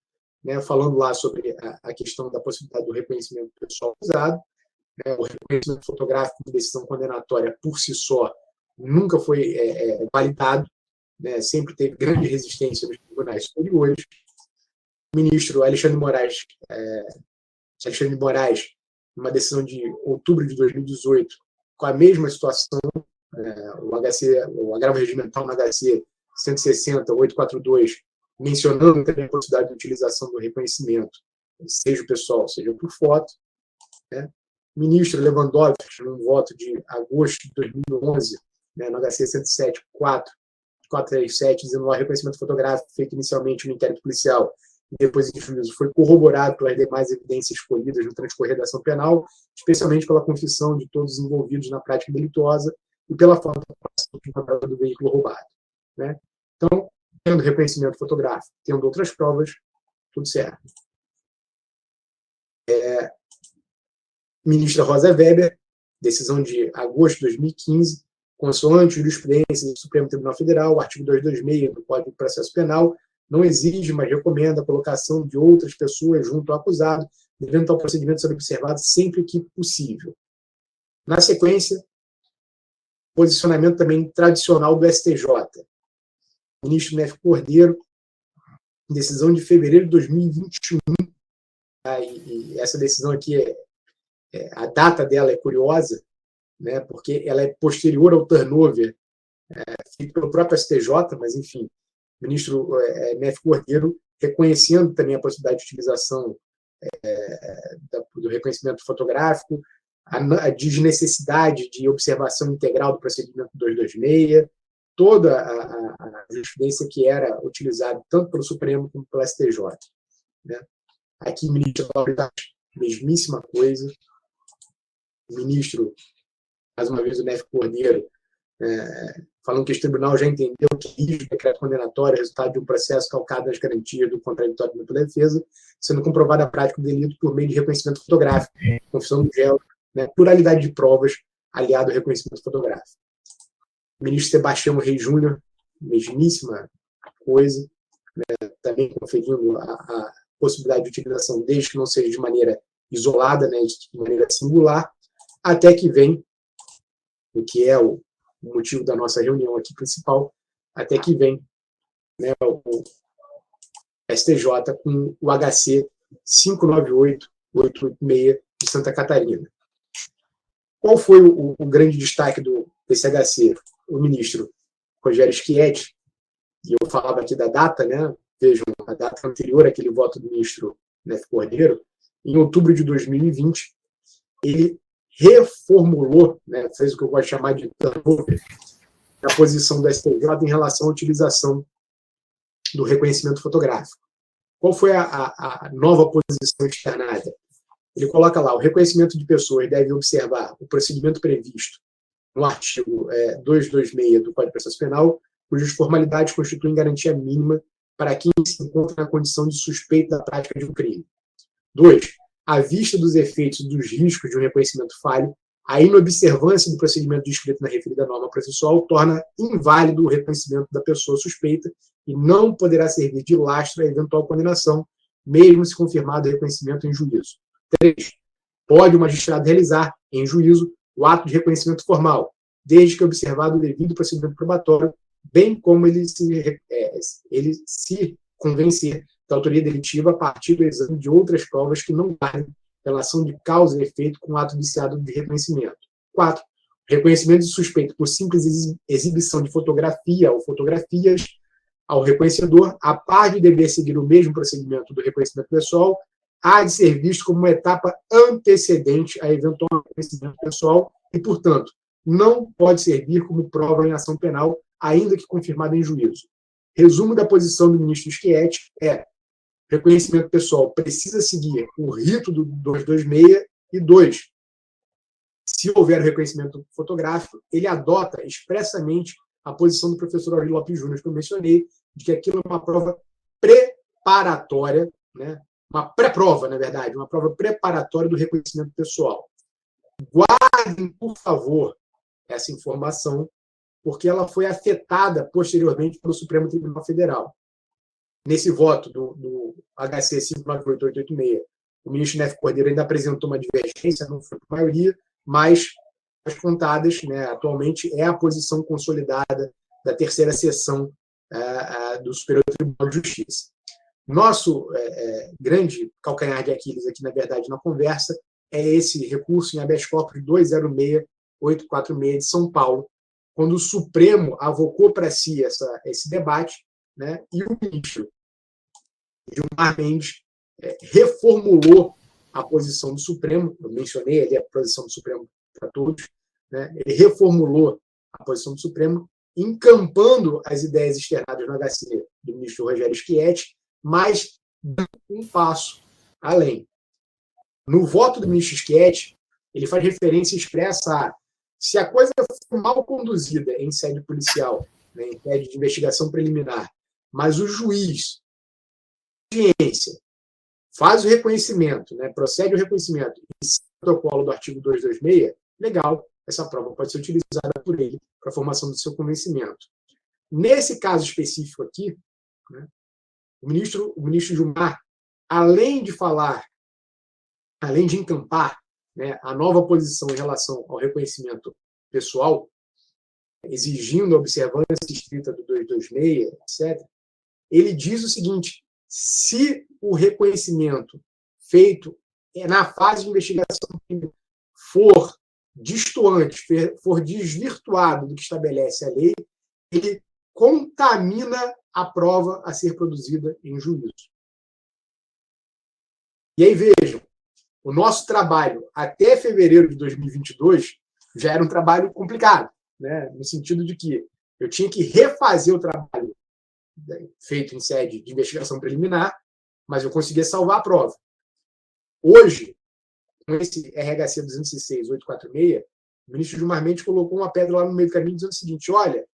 né, falando lá sobre a questão da possibilidade do reconhecimento pessoal usado. O reconhecimento fotográfico de decisão condenatória por si só nunca foi validado, né, sempre teve grande resistência nos tribunais superiores. O ministro Alexandre de Moraes, numa decisão de outubro de 2018, com a mesma situação, o agravo regimental no HC 160.842, mencionando também a possibilidade de utilização do reconhecimento, seja pessoal, seja por foto. Né? O ministro Lewandowski, num voto de agosto de 2011, no HC 107.437, dizendo que o reconhecimento fotográfico feito inicialmente no inquérito policial e depois em juízo foi corroborado pelas demais evidências escolhidas no transcorrer da ação penal, especialmente pela confissão de todos os envolvidos na prática delituosa e pela falta de do veículo roubado. Né? Então, tendo reconhecimento fotográfico, tendo outras provas, tudo certo. Ministra Rosa Weber, decisão de agosto de 2015, consoante jurisprudência do Supremo Tribunal Federal, o artigo 226 do Código de Processo Penal, não exige, mas recomenda a colocação de outras pessoas junto ao acusado, devendo tal procedimento ser observado sempre que possível. Na sequência, posicionamento também tradicional do STJ. O ministro Nefe Cordeiro, decisão de fevereiro de 2021, e essa decisão aqui, a data dela é curiosa, né, porque ela é posterior ao turnover feito pelo próprio STJ, mas, enfim, o ministro Neff Cordeiro, reconhecendo também a possibilidade de utilização do reconhecimento fotográfico, a desnecessidade de observação integral do procedimento 226, toda a jurisprudência que era utilizada tanto pelo Supremo como pelo STJ. Né? Aqui, o ministro da mesmíssima coisa. O ministro, mais uma vez, o Neff Cordeiro, falando que esse tribunal já entendeu que o decreto condenatório é resultado de um processo calcado nas garantias do contraditório pela defesa, sendo comprovada a prática do delito por meio de reconhecimento fotográfico, confissão do réu, pluralidade de provas aliado ao reconhecimento fotográfico. O ministro Sebastião Reis Júnior, mesmíssima coisa, também conferindo a possibilidade de utilização, desde que não seja de maneira isolada, de maneira singular, até que vem, o que é o motivo da nossa reunião aqui principal, até que vem o STJ com o HC 598-886 de Santa Catarina. Qual foi o grande destaque desse HC? O ministro Rogério Schietti, e eu falava aqui da data, vejam, a data anterior àquele voto do ministro Neff Cordeiro, em outubro de 2020, ele reformulou, fez o que eu gosto de chamar de turnover, a posição do STJ em relação à utilização do reconhecimento fotográfico. Qual foi a nova posição externada? Ele coloca lá, o reconhecimento de pessoas deve observar o procedimento previsto no artigo 226 do Código de Processo Penal, cujas formalidades constituem garantia mínima para quem se encontra na condição de suspeito da prática de um crime. 2. À vista dos efeitos e dos riscos de um reconhecimento falho, a inobservância do procedimento descrito na referida norma processual torna inválido o reconhecimento da pessoa suspeita e não poderá servir de lastro à eventual condenação, mesmo se confirmado o reconhecimento em juízo. 3. Pode o magistrado realizar, em juízo, o ato de reconhecimento formal, desde que observado o devido procedimento probatório, bem como ele se convencer da autoria delitiva a partir do exame de outras provas que não guardem relação de causa e efeito com o ato viciado de reconhecimento. 4. Reconhecimento de suspeito por simples exibição de fotografia ou fotografias ao reconhecedor, a par de dever seguir o mesmo procedimento do reconhecimento pessoal, há de ser visto como uma etapa antecedente a eventual reconhecimento pessoal e, portanto, não pode servir como prova em ação penal, ainda que confirmada em juízo. Resumo da posição do ministro Schietti reconhecimento pessoal precisa seguir o rito do 226 e 2. Se houver reconhecimento fotográfico, ele adota expressamente a posição do professor Aurélio Lopes Júnior, que eu mencionei, de que aquilo é uma prova preparatória, uma pré-prova, na verdade, uma prova preparatória do reconhecimento pessoal. Guardem, por favor, essa informação, porque ela foi afetada posteriormente pelo Supremo Tribunal Federal. Nesse voto do HC 598-886, o ministro Neff Cordeiro ainda apresentou uma divergência, não foi por maioria, mas as contadas, atualmente, é a posição consolidada da terceira sessão do Superior Tribunal de Justiça. Nosso grande calcanhar de Aquiles aqui, na verdade, na conversa, é esse recurso em habeas corpus 206-846 de São Paulo, quando o Supremo avocou para si esse debate, e o ministro Gilmar Mendes reformulou a posição do Supremo, eu mencionei ali a posição do Supremo para todos, ele reformulou a posição do Supremo, encampando as ideias externadas no HC do ministro Rogério Schietti, mas dando um passo além. No voto do ministro Schietti, ele faz referência expressa a se a coisa for mal conduzida em sede policial, em sede de investigação preliminar, mas o juiz, audiência, faz o reconhecimento, procede o reconhecimento e se o protocolo do artigo 226, legal, essa prova pode ser utilizada por ele para a formação do seu convencimento. Nesse caso específico aqui, o ministro Gilmar, além de falar, além de encampar a nova posição em relação ao reconhecimento pessoal, exigindo a observância estrita do 226, etc., ele diz o seguinte: se o reconhecimento feito na fase de investigação for destoante, for desvirtuado do que estabelece a lei, ele contamina a prova a ser produzida em juízo. E aí, vejam, o nosso trabalho até fevereiro de 2022 já era um trabalho complicado, né? No sentido de que eu tinha que refazer o trabalho feito em sede de investigação preliminar, mas eu conseguia salvar a prova. Hoje, com esse RHC 206.846, o ministro Gilmar Mendes colocou uma pedra lá no meio do caminho dizendo o seguinte: olha,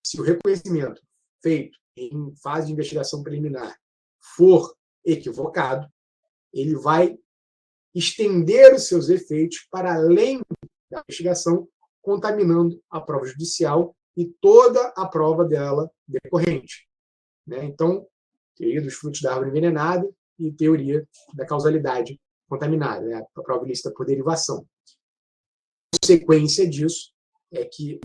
se o reconhecimento feito em fase de investigação preliminar for equivocado, ele vai estender os seus efeitos para além da investigação, contaminando a prova judicial e toda a prova dela decorrente. Né? Então, teoria dos frutos da árvore envenenada e teoria da causalidade contaminada, né? A prova ilícita por derivação. A consequência disso é que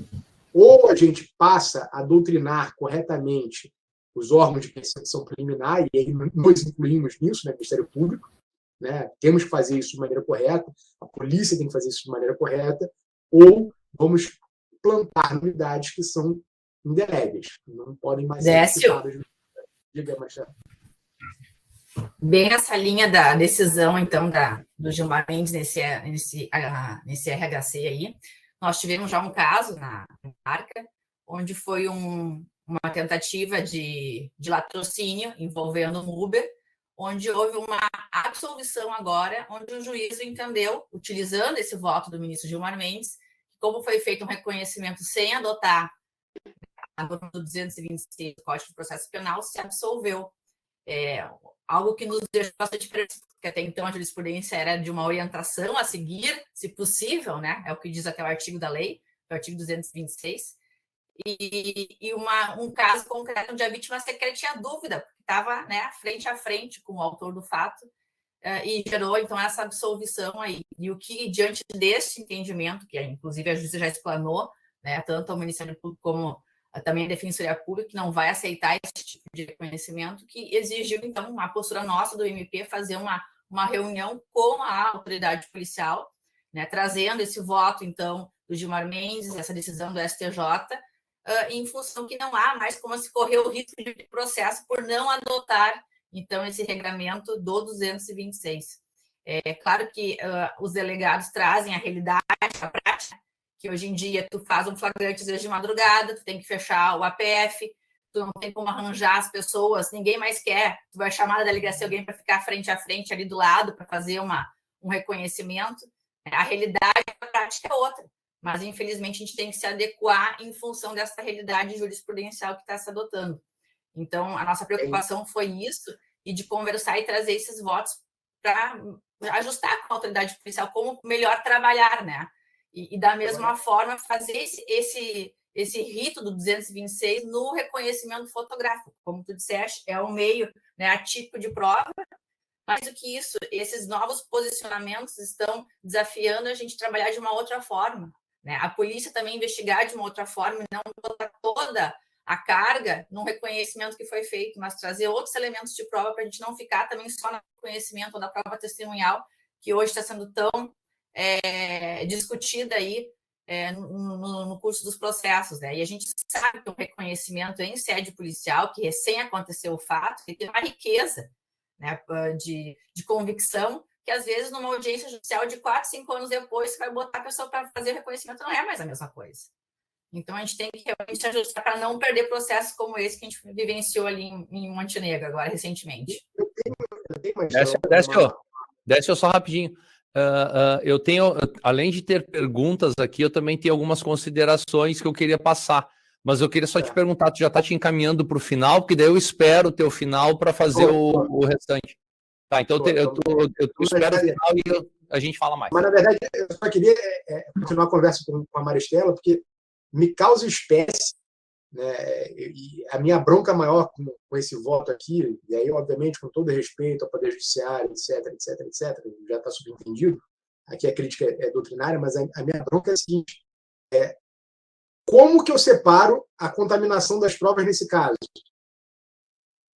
ou a gente passa a doutrinar corretamente os órgãos de percepção preliminar, e aí nós incluímos nisso, né, Ministério Público, né, temos que fazer isso de maneira correta, a polícia tem que fazer isso de maneira correta, ou vamos plantar novidades que são indeléveis, não podem mais ser citadas. Diga, Marcelo. Bem essa linha da decisão, então, do Gilmar Mendes nesse RHC aí. Nós tivemos já um caso na marca, onde foi uma tentativa de latrocínio envolvendo um Uber, onde houve uma absolvição agora, onde o juiz entendeu, utilizando esse voto do ministro Gilmar Mendes, como foi feito um reconhecimento sem adotar a norma do 226 do Código de Processo Penal, se absolveu. Algo que nos deixa bastante preocupado, porque até então a jurisprudência era de uma orientação a seguir, se possível, né? É o que diz até o artigo da lei, o artigo 226, e um caso concreto onde a vítima sequer tinha dúvida, porque estava, né, frente a frente com o autor do fato, e gerou, então, essa absolvição aí. E o que, diante desse entendimento, que inclusive a justiça já explanou, né, tanto ao Ministério Público como também a Defensoria Pública, que não vai aceitar esse tipo de reconhecimento, que exigiu, então, uma postura nossa do MP fazer uma reunião com a autoridade policial, né, trazendo esse voto, então, do Gilmar Mendes, essa decisão do STJ, em função que não há mais como se correr o risco de processo por não adotar, então, esse regramento do 226. É claro que os delegados trazem a realidade, a prática, que hoje em dia tu faz um flagrante às vezes de madrugada, tu tem que fechar o APF, tu não tem como arranjar as pessoas, ninguém mais quer, tu vai chamar da delegacia alguém para ficar frente a frente ali do lado para fazer um reconhecimento. A realidade, a prática é outra, mas infelizmente a gente tem que se adequar em função dessa realidade jurisprudencial que está se adotando. Então, a nossa preocupação foi isso, e de conversar e trazer esses votos para ajustar com a autoridade policial como melhor trabalhar, né? E da mesma forma, fazer esse rito do 226 no reconhecimento fotográfico. Como tu disseste, é um meio, né, atípico de prova. Mais do que isso, esses novos posicionamentos estão desafiando a gente trabalhar de uma outra forma, né? A polícia também investigar de uma outra forma, e não botar toda a carga num reconhecimento que foi feito, mas trazer outros elementos de prova para a gente não ficar também só no reconhecimento ou da prova testemunhal, que hoje está sendo tão discutida aí no curso dos processos, né? E a gente sabe que o reconhecimento em sede policial, que recém aconteceu o fato, que tem uma riqueza, né, de convicção, que às vezes numa audiência judicial de 4, 5 anos depois, você vai botar a pessoa para fazer o reconhecimento, não é mais a mesma coisa. Então a gente tem que realmente ajustar para não perder processos como esse que a gente vivenciou ali em Montenegro agora recentemente. Desce só rapidinho. Eu tenho, além de ter perguntas aqui, eu também tenho algumas considerações que eu queria passar. Mas eu queria só te perguntar, tu já está te encaminhando para o final, porque daí eu espero o teu final para fazer o restante. Tá, então eu espero o final e a gente fala mais. Mas, na verdade, eu só queria continuar a conversa com a Maristela, porque me causa espécie, né, e a minha bronca maior com esse voto aqui, e aí, obviamente, com todo respeito ao Poder Judiciário, etc., já está subentendido, aqui a crítica é doutrinária, mas a minha bronca é a seguinte: como que eu separo a contaminação das provas nesse caso?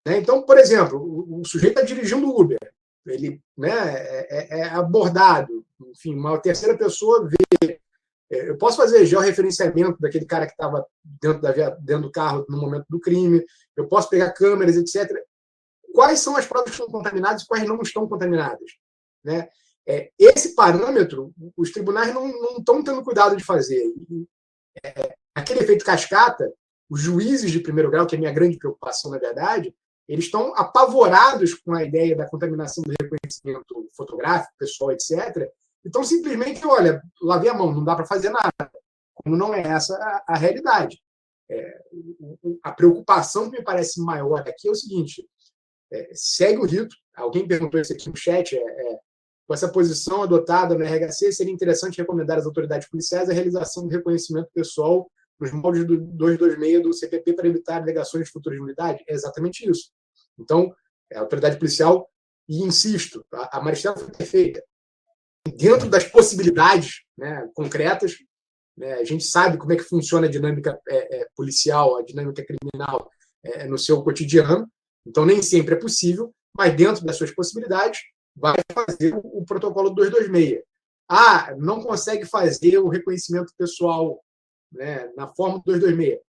Né? Então, por exemplo, o sujeito está dirigindo o Uber, ele, né, é abordado, enfim, uma terceira pessoa vê Eu posso fazer georreferenciamento daquele cara que estava dentro do carro no momento do crime, eu posso pegar câmeras, etc. Quais são as provas que estão contaminadas e quais não estão contaminadas? Né? Esse parâmetro, os tribunais não estão tendo cuidado de fazer. Aquele efeito cascata, os juízes de primeiro grau, que é a minha grande preocupação, na verdade, eles estão apavorados com a ideia da contaminação do reconhecimento fotográfico, pessoal, etc. Então, simplesmente, olha, lavei a mão, não dá para fazer nada. Como não é essa a realidade. A preocupação que me parece maior aqui é o seguinte, segue o rito, alguém perguntou isso aqui no chat, com essa posição adotada no RHC, seria interessante recomendar às autoridades policiais a realização do reconhecimento pessoal nos moldes do 226 do CPP para evitar alegações de futura nulidade? É exatamente isso. Então, a autoridade policial, e insisto, a Maristela foi perfeita. Dentro das possibilidades, né, concretas, né, a gente sabe como é que funciona a dinâmica policial, a dinâmica criminal no seu cotidiano, então nem sempre é possível, mas dentro das suas possibilidades, vai fazer o protocolo 226. Não consegue fazer o reconhecimento pessoal, né, na forma do 226.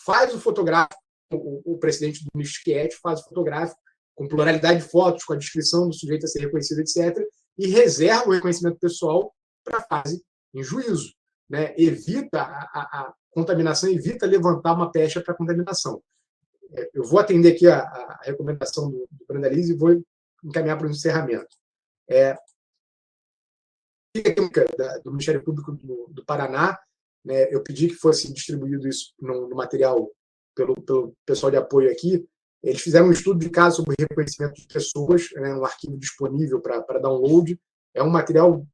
Faz o fotográfico, o presidente do Schietti faz o fotográfico, com pluralidade de fotos, com a descrição do sujeito a ser reconhecido, etc., e reserva o reconhecimento pessoal para a fase em juízo. Né? Evita a contaminação, evita levantar uma pecha para a contaminação. Eu vou atender aqui a recomendação do Brandalize e vou encaminhar para o encerramento. Do Ministério Público do Paraná, né, eu pedi que fosse distribuído isso no material pelo pessoal de apoio aqui. Eles fizeram um estudo de caso sobre reconhecimento de pessoas, né, um arquivo disponível para download. É um material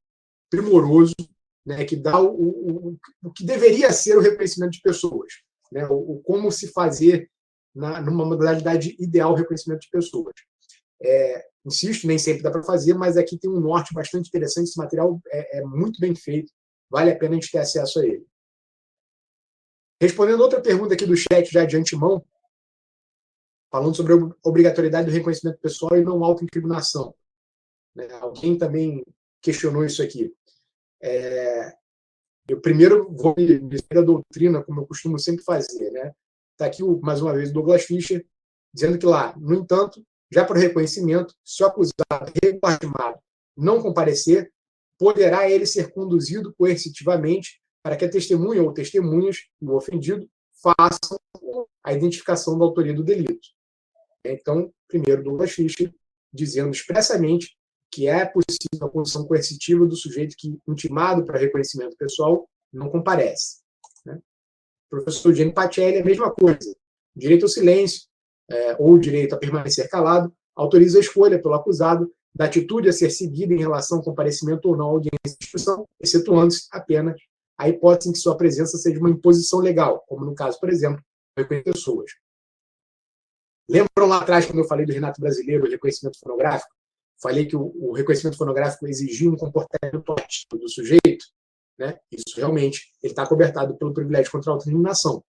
primoroso, né, que dá o que deveria ser o reconhecimento de pessoas, né, como se fazer numa modalidade ideal o reconhecimento de pessoas. Insisto, nem sempre dá para fazer, mas aqui tem um norte bastante interessante. Esse material é muito bem feito, vale a pena a gente ter acesso a ele. Respondendo outra pergunta aqui do chat já de antemão, falando sobre a obrigatoriedade do reconhecimento pessoal e não autoincriminação. Alguém também questionou isso aqui. Eu primeiro vou me referir à doutrina, como eu costumo sempre fazer. Né? Está aqui, mais uma vez, o Douglas Fischer, dizendo que lá, no entanto, já para o reconhecimento, se o acusado regularmente não comparecer, poderá ele ser conduzido coercitivamente para que a testemunha ou testemunhas do ofendido façam a identificação da autoria do delito. Então, primeiro, Douglas Fischer, dizendo expressamente que é possível a condução coercitiva do sujeito que, intimado para reconhecimento pessoal, não comparece. Né? O professor Eugênio Pacelli, a mesma coisa. Direito ao silêncio, ou direito a permanecer calado, autoriza a escolha pelo acusado da atitude a ser seguida em relação ao comparecimento ou não à audiência de instrução, excetuando-se apenas a hipótese em que sua presença seja uma imposição legal, como no caso, por exemplo, de reconhecer pessoas. Lembram lá atrás, quando eu falei do Renato Brasileiro, o reconhecimento fonográfico? Falei que o reconhecimento fonográfico exigia um comportamento ativo do sujeito, né? Isso realmente ele está cobertado pelo privilégio contra a autodeterminação.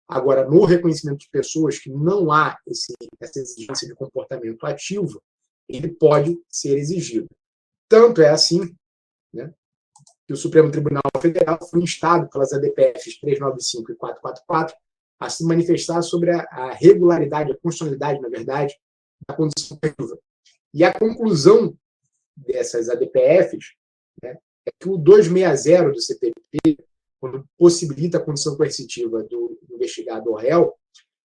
Agora, no reconhecimento de pessoas que não há essa exigência de comportamento ativo, ele pode ser exigido. Tanto é assim, né, que o Supremo Tribunal Federal foi instado pelas ADPFs 395 e 444 a se manifestar sobre a regularidade, a constitucionalidade, na verdade, da condição coercitiva. E a conclusão dessas ADPFs, né, é que o 260 do CPP, quando possibilita a condição coercitiva do investigado ou réu,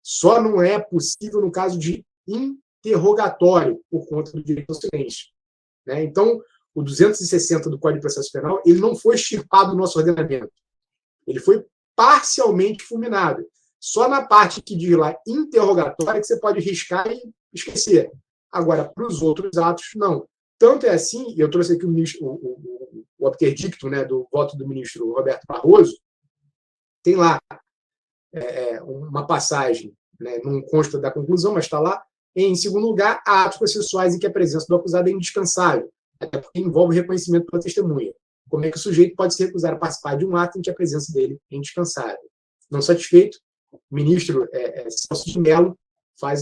só não é possível no caso de interrogatório por conta do direito ao silêncio. Né? Então, o 260 do Código de Processo Penal ele não foi extirpado do nosso ordenamento. Ele foi parcialmente fulminado. Só na parte que diz lá interrogatório que você pode riscar e esquecer. Agora, para os outros atos, não. Tanto é assim, e eu trouxe aqui o interdicto, né, do voto do ministro Roberto Barroso, tem lá uma passagem, né, não consta da conclusão, mas está lá, em segundo lugar, há atos processuais em que a presença do acusado é indispensável, até porque envolve reconhecimento pela testemunha. Como é que o sujeito pode se recusar a participar de um ato em que a presença dele é indispensável? Não satisfeito, o ministro Celso de Mello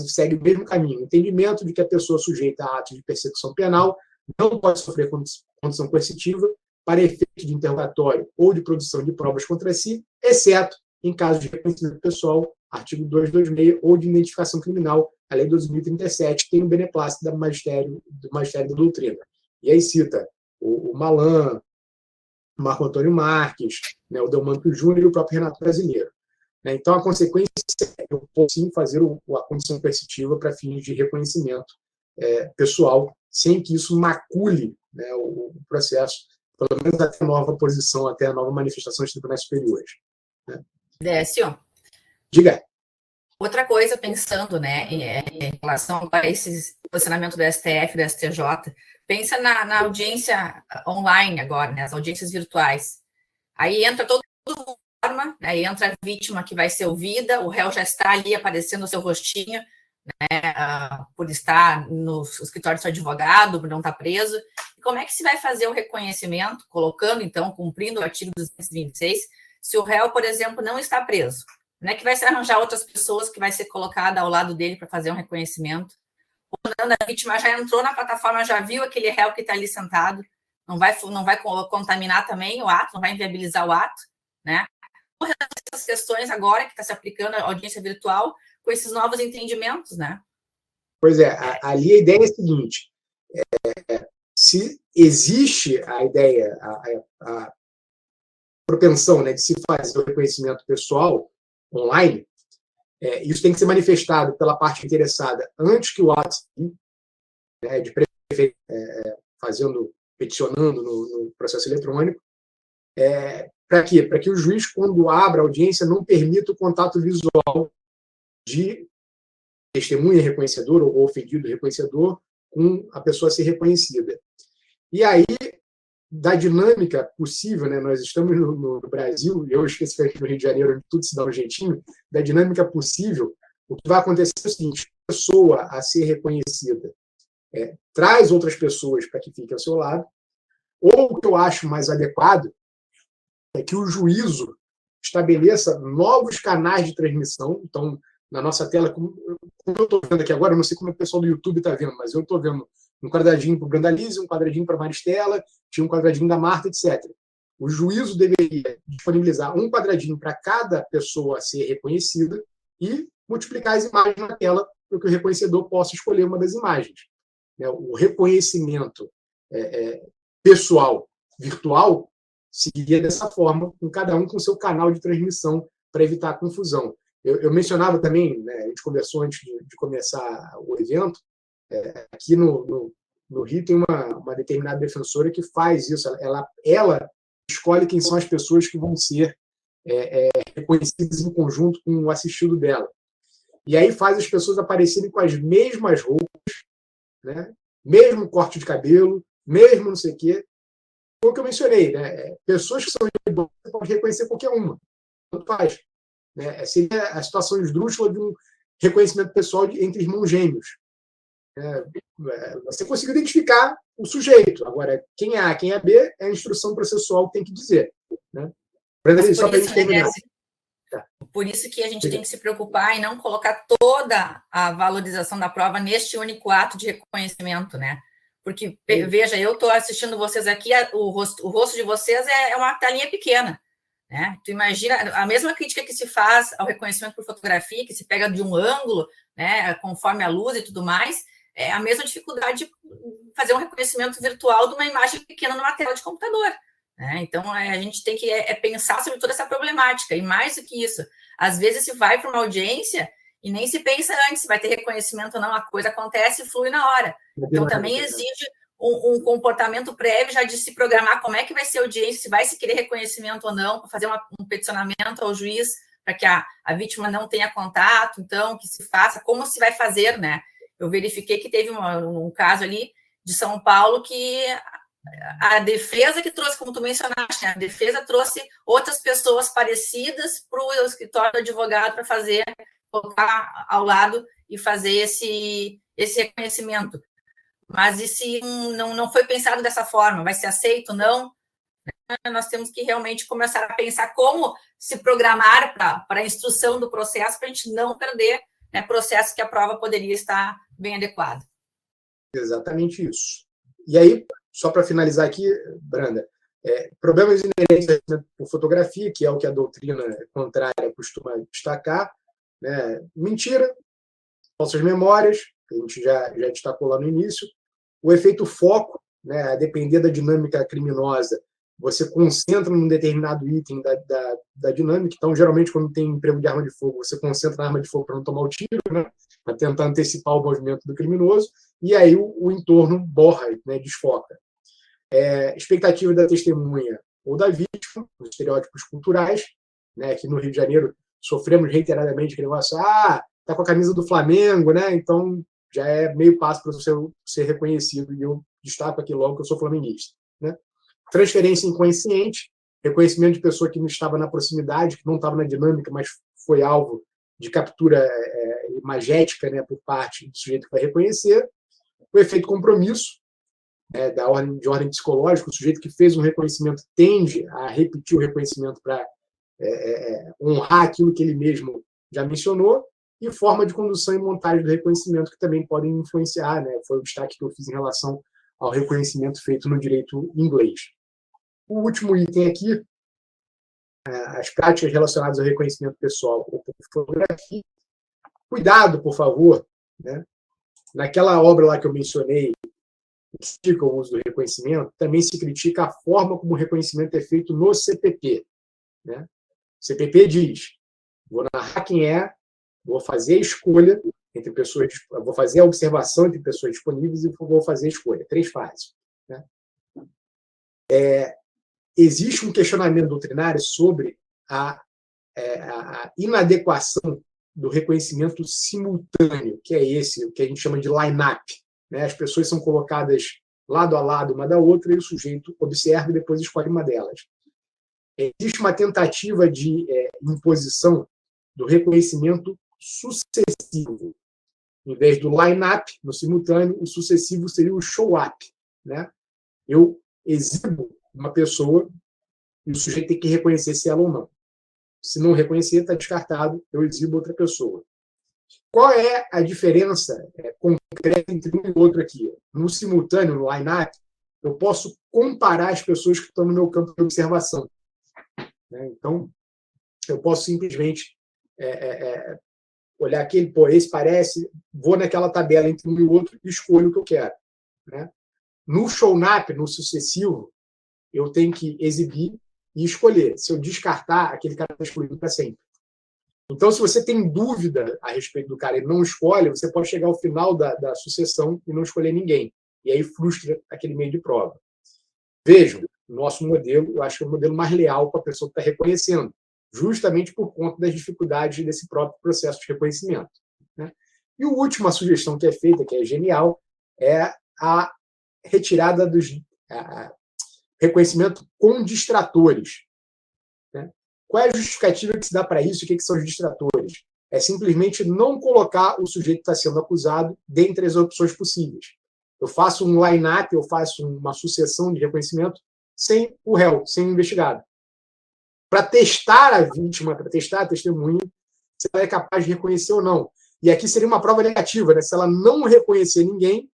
segue o mesmo caminho. O entendimento de que a pessoa sujeita a atos de persecução penal não pode sofrer condição coercitiva, para efeito de interrogatório ou de produção de provas contra si, exceto em caso de reconhecimento pessoal, artigo 226, ou de identificação criminal, a Lei 12.037, tem o beneplácito do Magistério da Doutrina. E aí cita o Malan, o Marco Antônio Marques, né, o Delmanto Júnior e o próprio Renato Brasileiro. Então, a consequência é eu posso sim fazer a condição coercitiva para fins de reconhecimento pessoal, sem que isso macule, né, o processo, pelo menos até a nova posição, até a nova manifestação dos tribunais superiores. Né? Décio. Diga. Outra coisa, pensando, né, em relação a esse posicionamento do STF, do STJ, pensa na audiência online agora, né, as audiências virtuais. Aí entra todo mundo, né, entra a vítima que vai ser ouvida, o réu já está ali aparecendo o seu rostinho, né, por estar no escritório do seu advogado, por não estar preso. E como é que se vai fazer o reconhecimento, colocando, então, cumprindo o artigo 226, se o réu, por exemplo, não está preso? Não é que vai se arranjar outras pessoas que vai ser colocada ao lado dele para fazer um reconhecimento. Quando a vítima já entrou na plataforma, já viu aquele réu que está ali sentado, não vai contaminar também o ato, não vai inviabilizar o ato, né? Essas questões agora que está se aplicando a audiência virtual com esses novos entendimentos, né? Pois é, ali a ideia é a seguinte, se existe a ideia, a propensão, né, de se fazer o reconhecimento pessoal online, isso tem que ser manifestado pela parte interessada antes que o ato, né, de preferência, peticionando no processo eletrônico. Para quê? Para que o juiz, quando abra a audiência, não permita o contato visual de testemunha reconhecedor ou ofendido reconhecedor com a pessoa a ser reconhecida. E aí, da dinâmica possível, né, nós estamos no Brasil, eu especificamente no Rio de Janeiro, onde tudo se dá um jeitinho, da dinâmica possível, o que vai acontecer é o seguinte: a pessoa a ser reconhecida traz outras pessoas para que fiquem ao seu lado, ou o que eu acho mais adequado é que o juízo estabeleça novos canais de transmissão. Então, na nossa tela, como eu estou vendo aqui agora, eu não sei como o pessoal do YouTube está vendo, mas eu estou vendo um quadradinho para o Brandalize, um quadradinho para a Maristela, tinha um quadradinho da Marta, etc. O juízo deveria disponibilizar um quadradinho para cada pessoa a ser reconhecida e multiplicar as imagens na tela para que o reconhecedor possa escolher uma das imagens. O reconhecimento pessoal virtual seguiria dessa forma, com cada um com seu canal de transmissão para evitar a confusão. Eu mencionava também, né, a gente conversou antes de começar o evento, aqui no Rio tem uma determinada defensora que faz isso. Ela escolhe quem são as pessoas que vão ser reconhecidas em conjunto com o assistido dela. E aí faz as pessoas aparecerem com as mesmas roupas, né? Mesmo corte de cabelo, mesmo não sei o quê. Foi o que eu mencionei, né? Pessoas que são idosas, você pode reconhecer qualquer uma. Tanto faz. Né? Seria a situação esdrúxula de um reconhecimento pessoal entre irmãos gêmeos. Você consegue identificar o sujeito. Agora, quem é A, quem é B, é a instrução processual que tem que dizer. Né? Só para a gente terminar. Por isso que a gente tem que se preocupar em não colocar toda a valorização da prova neste único ato de reconhecimento, né? Porque, veja, eu estou assistindo vocês aqui, o rosto de vocês é uma telinha pequena, né? Tu imagina, a mesma crítica que se faz ao reconhecimento por fotografia, que se pega de um ângulo, né, conforme a luz e tudo mais, é a mesma dificuldade de fazer um reconhecimento virtual de uma imagem pequena numa tela de computador. Né? Então, a gente tem que pensar sobre toda essa problemática. E mais do que isso, às vezes se vai para uma audiência e nem se pensa antes se vai ter reconhecimento ou não, a coisa acontece e flui na hora. Então, também exige um comportamento prévio já de se programar como é que vai ser a audiência, se vai se querer reconhecimento ou não, para fazer um peticionamento ao juiz para que a vítima não tenha contato, então, que se faça, como se vai fazer, né? Eu verifiquei que teve um caso ali de São Paulo que a defesa que trouxe, como tu mencionaste, né? A defesa trouxe outras pessoas parecidas para o escritório do advogado para fazer, colocar ao lado e fazer esse reconhecimento. Mas e se não foi pensado dessa forma? Vai ser aceito ou não? Nós temos que realmente começar a pensar como se programar para a instrução do processo para a gente não perder, né, processo que a prova poderia estar bem adequada. Exatamente isso. E aí, só para finalizar aqui, Branda, Problemas inerentes por fotografia, que é o que a doutrina contrária costuma destacar, né? Mentira, falsas memórias, que a gente já destacou lá no início, o efeito foco, né? A depender da dinâmica criminosa, você concentra num determinado item da dinâmica. Então, geralmente, quando tem emprego de arma de fogo, você concentra na arma de fogo para não tomar o tiro, né? Para tentar antecipar o movimento do criminoso, e aí o entorno borra, né? Desfoca. Expectativa da testemunha ou da vítima, os estereótipos culturais, né? Aqui no Rio de Janeiro sofremos reiteradamente aquele negócio, tá com a camisa do Flamengo, né? Então já é meio passo para você ser reconhecido, e eu destaco aqui logo que eu sou flamenguista, né? Transferência inconsciente, reconhecimento de pessoa que não estava na proximidade, que não estava na dinâmica, mas foi alvo de captura imagética, né, por parte do sujeito que vai reconhecer. O efeito compromisso, de ordem psicológica, o sujeito que fez um reconhecimento tende a repetir o reconhecimento para honrar aquilo que ele mesmo já mencionou, e forma de condução e montagem do reconhecimento, que também podem influenciar, né? Foi o destaque que eu fiz em relação ao reconhecimento feito no direito inglês. O último item aqui, as práticas relacionadas ao reconhecimento pessoal ou por fotografia. Cuidado, por favor, né? Naquela obra lá que eu mencionei, que critica o uso do reconhecimento, também se critica a forma como o reconhecimento é feito no CPP, né? O CPP diz, vou narrar quem é, vou fazer a escolha entre pessoas, vou fazer a observação entre pessoas disponíveis e vou fazer a escolha. 3 fases, né? Existe um questionamento doutrinário sobre a inadequação do reconhecimento simultâneo, que é esse, o que a gente chama de line-up, né? As pessoas são colocadas lado a lado uma da outra e o sujeito observa e depois escolhe uma delas. Existe uma tentativa de imposição do reconhecimento sucessivo. Em vez do line-up, no simultâneo, o sucessivo seria o show-up, né? Eu exibo uma pessoa e o sujeito tem que reconhecer se ela ou não. Se não reconhecer, está descartado, eu exibo outra pessoa. Qual é a diferença concreta entre um e outro aqui? No simultâneo, no line-up, eu posso comparar as pessoas que estão no meu campo de observação, né? Então, eu posso simplesmente olhar aquele, esse parece, vou naquela tabela entre um e o outro e escolho o que eu quero, né? No show-up, no sucessivo, eu tenho que exibir e escolher. Se eu descartar, aquele cara está excluído para sempre. Então, se você tem dúvida a respeito do cara e não escolhe, você pode chegar ao final da sucessão e não escolher ninguém. E aí frustra aquele meio de prova. Vejam, o nosso modelo, eu acho que é o modelo mais leal para a pessoa que está reconhecendo, justamente por conta das dificuldades desse próprio processo de reconhecimento, né? E a última sugestão que é feita, que é genial, é a retirada dos reconhecimento com distratores, né? Qual é a justificativa que se dá para isso? O que são os distratores? É simplesmente não colocar o sujeito que está sendo acusado dentre as opções possíveis. Eu faço um line-up, eu faço uma sucessão de reconhecimento sem o réu, sem o investigado. Para testar a vítima, para testar a testemunha, se ela é capaz de reconhecer ou não. E aqui seria uma prova negativa, né? Se ela não reconhecer ninguém,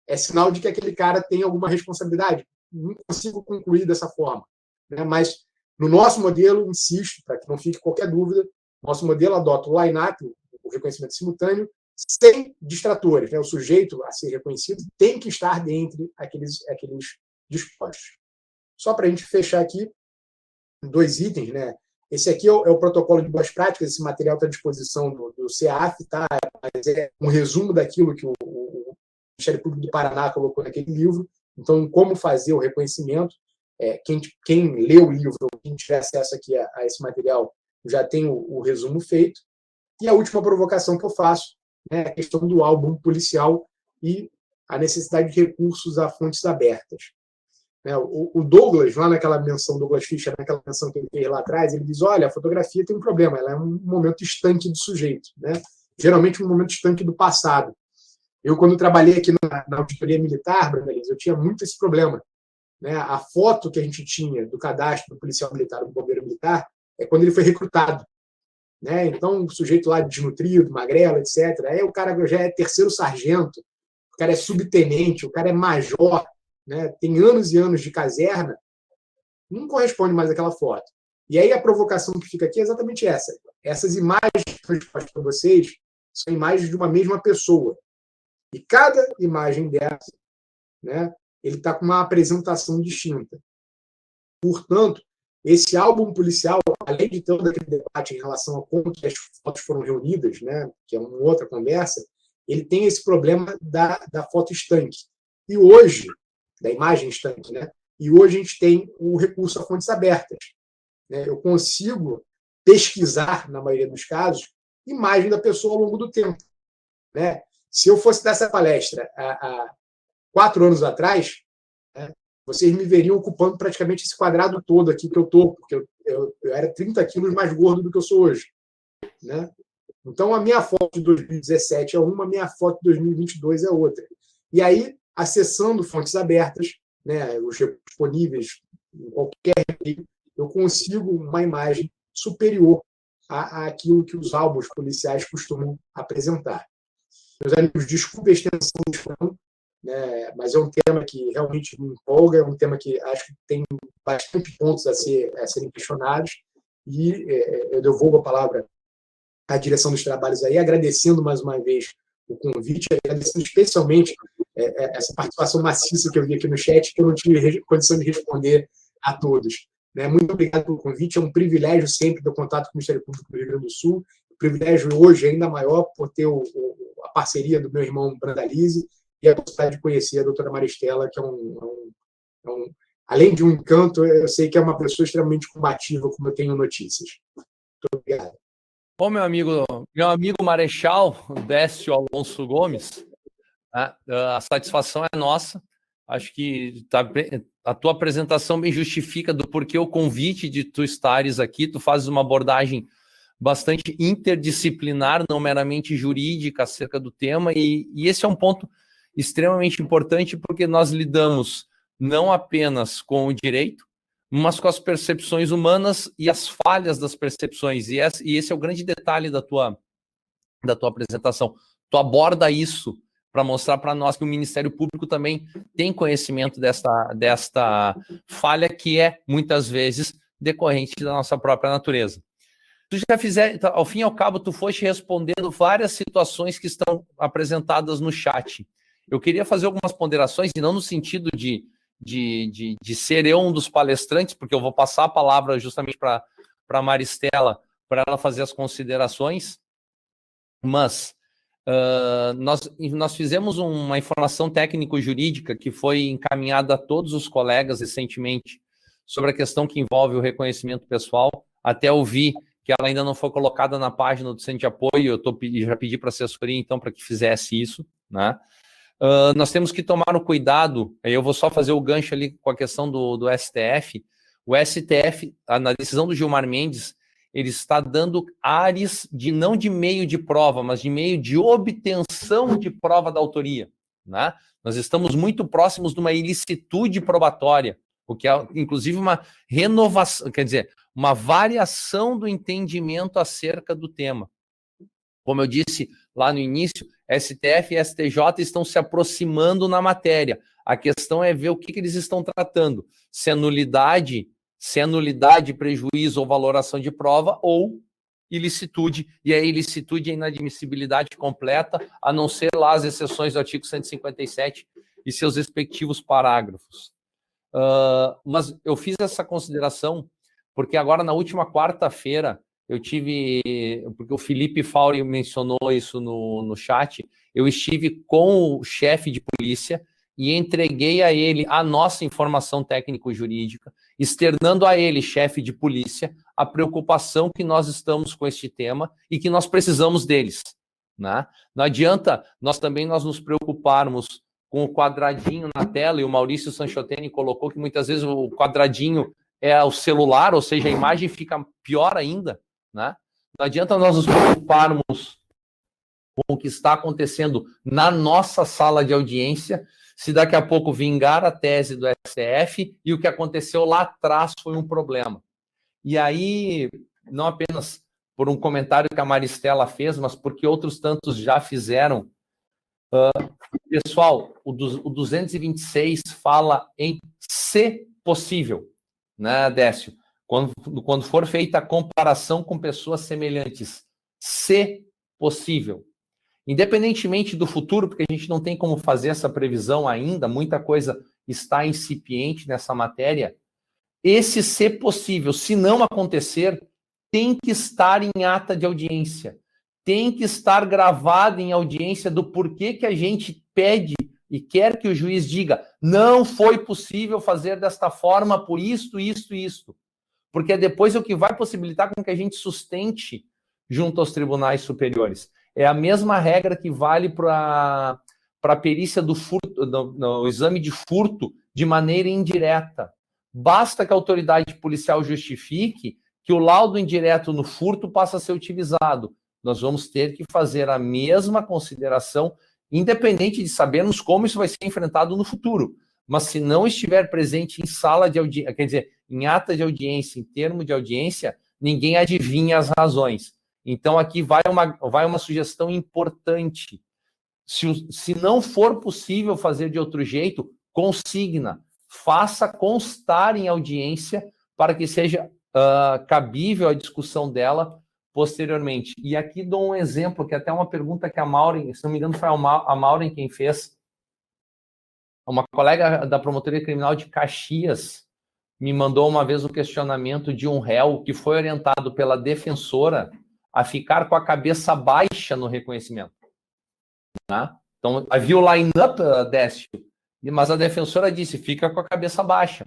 é sinal de que aquele cara tem alguma responsabilidade. Não consigo concluir dessa forma, né? Mas no nosso modelo, insisto, para que não fique qualquer dúvida, nosso modelo adota o line-up, o reconhecimento simultâneo, sem distratores, né? O sujeito a ser reconhecido tem que estar dentre aqueles dispostos. Só para a gente fechar aqui, 2 itens, né? Esse aqui é o protocolo de boas práticas, esse material está à disposição do CEAF, tá? Mas é um resumo daquilo que o Ministério Público do Paraná colocou naquele livro. Então, como fazer o reconhecimento. Quem lê o livro, quem tiver acesso aqui a esse material, já tem o resumo feito. E a última provocação que eu faço, né, a questão do álbum policial e a necessidade de recursos a fontes abertas. O Douglas, lá naquela menção, Douglas Fischer, naquela menção que ele fez lá atrás, ele diz, olha, a fotografia tem um problema, ela é um momento estanque do sujeito, né? Geralmente um momento estanque do passado. Eu, quando trabalhei aqui na auditoria militar, eu tinha muito esse problema, né? A foto que a gente tinha do cadastro do policial militar, do bombeiro militar, é quando ele foi recrutado, né? Então, o sujeito lá desnutrido, magrelo, etc. Aí o cara já é 3º sargento, o cara é subtenente, o cara é major, né? Tem anos e anos de caserna. não corresponde mais àquela foto. E aí a provocação que fica aqui é exatamente essa. Essas imagens que eu exposto para vocês são imagens de uma mesma pessoa. E cada imagem dessa, né, ele está com uma apresentação distinta. Portanto, esse álbum policial, além de todo aquele debate em relação a como as fotos foram reunidas, né, que é uma outra conversa, ele tem esse problema da foto estanque. E hoje, da imagem estanque, né? E hoje a gente tem o recurso a fontes abertas. Né? Eu consigo pesquisar, na maioria dos casos, imagem da pessoa ao longo do tempo. Né? Se eu fosse dar essa palestra há 4 anos atrás, né, vocês me veriam ocupando praticamente esse quadrado todo aqui que eu estou, porque eu era 30 quilos mais gordo do que eu sou hoje. Né? Então, a minha foto de 2017 é uma, a minha foto de 2022 é outra. E aí, acessando fontes abertas, né, os disponíveis em qualquer meio, eu consigo uma imagem superior àquilo que os álbuns policiais costumam apresentar. Meus amigos, desculpe a extensão do fã, né, mas é um tema que realmente me empolga, é um tema que acho que tem bastante pontos a serem questionados, e eu devolvo a palavra à direção dos trabalhos aí, agradecendo mais uma vez o convite, agradecendo especialmente essa participação maciça que eu vi aqui no chat, que eu não tive condição de responder a todos. Né? Muito obrigado pelo convite, é um privilégio sempre ter contato com o Ministério Público do Rio Grande do Sul, privilégio hoje ainda maior por ter a parceria do meu irmão Brandalize e a possibilidade de conhecer a doutora Maristela, que é além de um encanto, eu sei que é uma pessoa extremamente combativa, como eu tenho notícias. Muito obrigado. Bom, meu amigo Marechal, Décio Alonso Gomes, a satisfação é nossa. Acho que a tua apresentação bem justifica do porquê o convite de tu estares aqui. Tu fazes uma abordagem bastante interdisciplinar, não meramente jurídica, acerca do tema, e esse é um ponto extremamente importante, porque nós lidamos não apenas com o direito, mas com as percepções humanas e as falhas das percepções. E esse é o grande detalhe da tua apresentação. Tu aborda isso para mostrar para nós que o Ministério Público também tem conhecimento desta falha que é, muitas vezes, decorrente da nossa própria natureza. Tu já ao fim e ao cabo, tu foste respondendo várias situações que estão apresentadas no chat. Eu queria fazer algumas ponderações, e não no sentido de ser eu um dos palestrantes, porque eu vou passar a palavra justamente para a Maristela, para ela fazer as considerações, mas nós fizemos uma informação técnico-jurídica que foi encaminhada a todos os colegas recentemente sobre a questão que envolve o reconhecimento pessoal. Até ouvi que ela ainda não foi colocada na página do Centro de Apoio, já pedi para a assessoria, então, para que fizesse isso, né? Nós temos que tomar o cuidado, eu vou só fazer o gancho ali com a questão do STF. O STF, na decisão do Gilmar Mendes, ele está dando ares não de meio de prova, mas de meio de obtenção de prova da autoria. Né? Nós estamos muito próximos de uma ilicitude probatória, o que é, inclusive, uma renovação, quer dizer, uma variação do entendimento acerca do tema. Como eu disse lá no início, STF e STJ estão se aproximando na matéria. A questão é ver o que eles estão tratando. Se é nulidade, prejuízo ou valoração de prova, ou ilicitude, e a ilicitude e a inadmissibilidade completa, a não ser lá as exceções do artigo 157 e seus respectivos parágrafos. Mas eu fiz essa consideração porque agora, na última quarta-feira, eu tive, porque o Felipe Fauri mencionou isso no chat, eu estive com o chefe de polícia e entreguei a ele a nossa informação técnico-jurídica, externando a ele, chefe de polícia, a preocupação que nós estamos com este tema e que nós precisamos deles. Né? Não adianta nós nos preocuparmos com o quadradinho na tela, e o Maurício Sanchoteni colocou que muitas vezes o quadradinho é o celular, ou seja, a imagem fica pior ainda. Né? Não adianta nós nos preocuparmos com o que está acontecendo na nossa sala de audiência, se daqui a pouco vingar a tese do STF e o que aconteceu lá atrás foi um problema. E aí, não apenas por um comentário que a Maristela fez, mas porque outros tantos já fizeram. Pessoal, o 226 fala em se possível. né, Décio? Quando for feita a comparação com pessoas semelhantes, se possível, independentemente do futuro, porque a gente não tem como fazer essa previsão ainda, muita coisa está incipiente nessa matéria, esse se possível, se não acontecer, tem que estar em ata de audiência, tem que estar gravado em audiência do porquê que a gente pede e quer que o juiz diga, não foi possível fazer desta forma por isto, porque depois é o que vai possibilitar com que a gente sustente junto aos tribunais superiores. É a mesma regra que vale para a perícia do furto, no exame de furto de maneira indireta. Basta que a autoridade policial justifique que o laudo indireto no furto passa a ser utilizado. Nós vamos ter que fazer a mesma consideração, independente de sabermos como isso vai ser enfrentado no futuro. Mas se não estiver presente em sala de audiência, quer dizer, em ata de audiência, em termo de audiência, ninguém adivinha as razões. Então, aqui vai uma sugestão importante. Se não for possível fazer de outro jeito, consigna, faça constar em audiência para que seja cabível a discussão dela posteriormente. E aqui dou um exemplo, que é até uma pergunta que a Maureen, se não me engano, foi a Maureen quem fez. Uma colega da Promotoria Criminal de Caxias me mandou uma vez o questionamento de um réu que foi orientado pela defensora a ficar com a cabeça baixa no reconhecimento. Né? Então, havia o line-up, Décio, mas a defensora disse, fica com a cabeça baixa.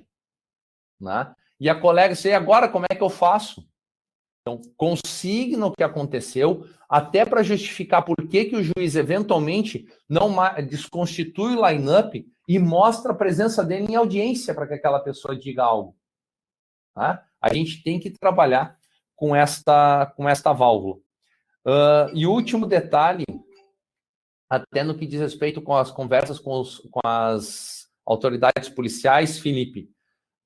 Né? E a colega disse, e agora como é que eu faço? Então, consigna o que aconteceu, até para justificar por que o juiz eventualmente não desconstitui o line-up e mostra a presença dele em audiência para que aquela pessoa diga algo. Tá? A gente tem que trabalhar com esta válvula. E o último detalhe, até no que diz respeito com as conversas com as autoridades policiais, Felipe,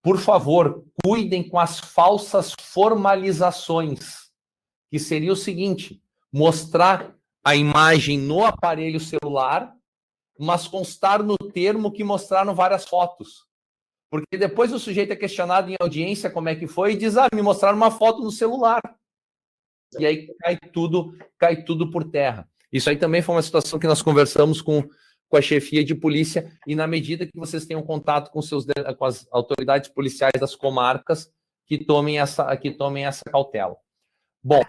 por favor, cuidem com as falsas formalizações, que seria o seguinte, mostrar a imagem no aparelho celular, mas constar no termo que mostraram várias fotos. Porque depois o sujeito é questionado em audiência como é que foi e diz, me mostraram uma foto no celular. E aí cai tudo por terra. Isso aí também foi uma situação que nós conversamos com a chefia de polícia, e na medida que vocês tenham contato com as autoridades policiais das comarcas, que tomem essa cautela. Bom,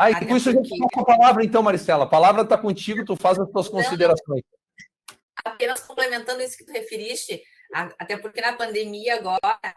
e com isso a gente passa a palavra, então, Maricela. A palavra está contigo, tu faz as tuas considerações. Apenas complementando isso que tu referiste, até porque na pandemia agora, a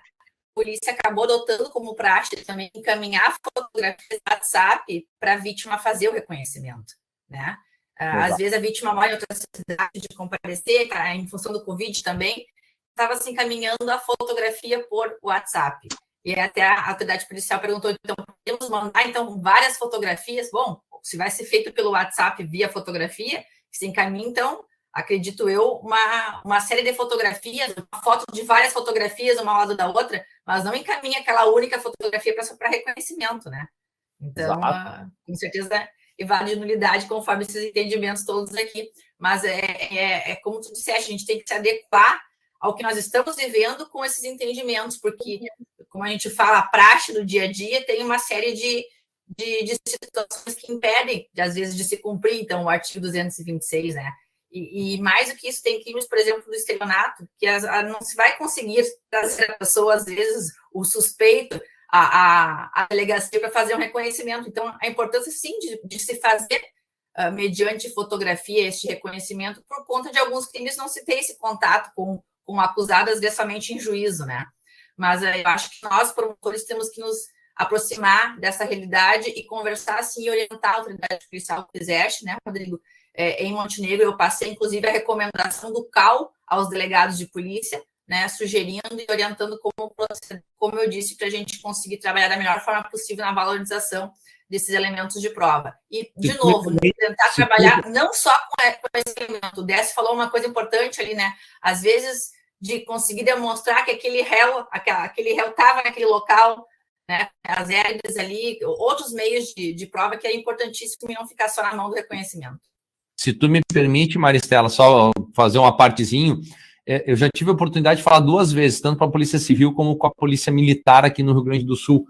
polícia acabou adotando como praxe também encaminhar fotografias do WhatsApp para a vítima fazer o reconhecimento, né? Às vezes a vítima mora em outra cidade de comparecer, em função do Covid também, estava se encaminhando a fotografia por WhatsApp. E até a autoridade policial perguntou, então, podemos mandar, então, várias fotografias? Bom, se vai ser feito pelo WhatsApp via fotografia, se encaminha, então, acredito eu, uma série de fotografias, uma foto de várias fotografias, uma ao lado da outra, mas não encaminha aquela única fotografia para reconhecimento, né? Então, com certeza, evade nulidade conforme esses entendimentos todos aqui. Mas como tu disseste, a gente tem que se adequar ao que nós estamos vivendo com esses entendimentos, porque, como a gente fala, a praxe do dia a dia tem uma série de situações que impedem, às vezes, de se cumprir, então, o artigo 226, né? E mais do que isso, tem crimes, por exemplo, do estelionato, que não se vai conseguir trazer a pessoa, às vezes, o suspeito, a delegacia para fazer um reconhecimento. Então, a importância, sim, de se fazer, mediante fotografia, este reconhecimento, por conta de alguns crimes não se ter esse contato com o acusado, às vezes, somente em juízo, né? Mas eu acho que nós, promotores, temos que nos aproximar dessa realidade e conversar, assim, e orientar a autoridade policial que exerce, né, Rodrigo? Em Montenegro, eu passei, inclusive, a recomendação do CAU aos delegados de polícia, né, sugerindo e orientando como eu disse, para a gente conseguir trabalhar da melhor forma possível na valorização desses elementos de prova. E, de novo, tentar trabalhar não só com esse elemento. O Décio falou uma coisa importante ali, né? Às vezes, de conseguir demonstrar que aquele réu estava naquele local, né? As hélices ali, outros meios de prova que é importantíssimo e não ficar só na mão do reconhecimento. Se tu me permite, Maristela, só fazer uma partezinho, eu já tive a oportunidade de falar 2 vezes, tanto para a Polícia Civil como com a Polícia Militar aqui no Rio Grande do Sul.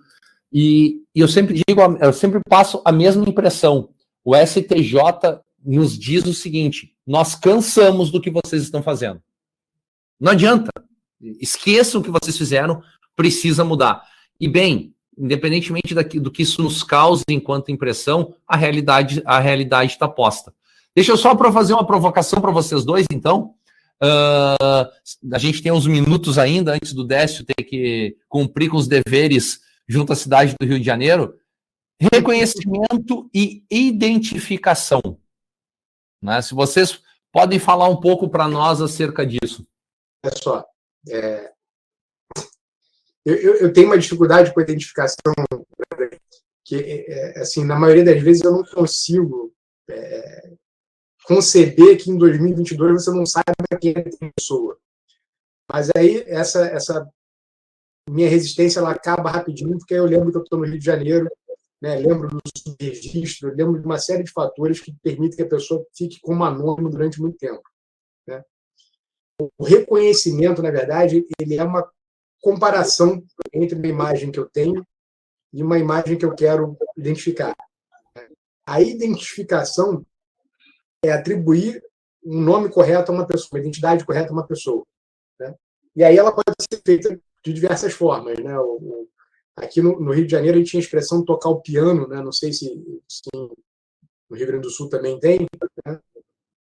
E eu sempre digo, eu sempre passo a mesma impressão. O STJ nos diz o seguinte: nós cansamos do que vocês estão fazendo. Não adianta. Esqueçam o que vocês fizeram, precisa mudar. E bem, independentemente do que isso nos cause enquanto impressão, a realidade está posta. Deixa eu só fazer uma provocação para vocês dois, então. A gente tem uns minutos ainda antes do Décio ter que cumprir com os deveres junto à cidade do Rio de Janeiro. Reconhecimento e identificação. Né? Se vocês podem falar um pouco para nós acerca disso. Olha só, eu tenho uma dificuldade com a identificação, que, assim, na maioria das vezes eu não consigo conceber que em 2022 você não saiba quem é a pessoa. Mas aí essa minha resistência ela acaba rapidinho, porque eu lembro que eu estou no Rio de Janeiro, né, lembro do registro, lembro de uma série de fatores que permitem que a pessoa fique como anônimo durante muito tempo. Né? O reconhecimento, na verdade, ele é uma comparação entre uma imagem que eu tenho e uma imagem que eu quero identificar. A identificação é atribuir um nome correto a uma pessoa, uma identidade correta a uma pessoa. Né? E aí ela pode ser feita de diversas formas. Né? Aqui no Rio de Janeiro a gente tinha a expressão tocar o piano, né? Não sei se no Rio Grande do Sul também tem, né?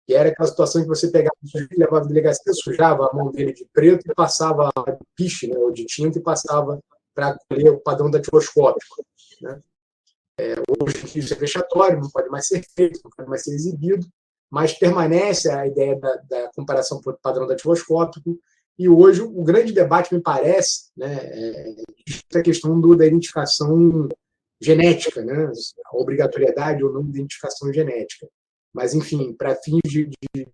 Que era aquela situação que você pegava o sujeito, levava a delegacia, sujava a mão dele de preto e passava de piche, né? Ou de tinta, e passava para colher o padrão datiloscópico. Né? Hoje isso é vexatório, não pode mais ser feito, não pode mais ser exibido, mas permanece a ideia da comparação por padrão datiloscópico. E hoje o grande debate, me parece, né, é a questão da identificação genética, né, a obrigatoriedade ou não de identificação genética. Mas, enfim, para fins de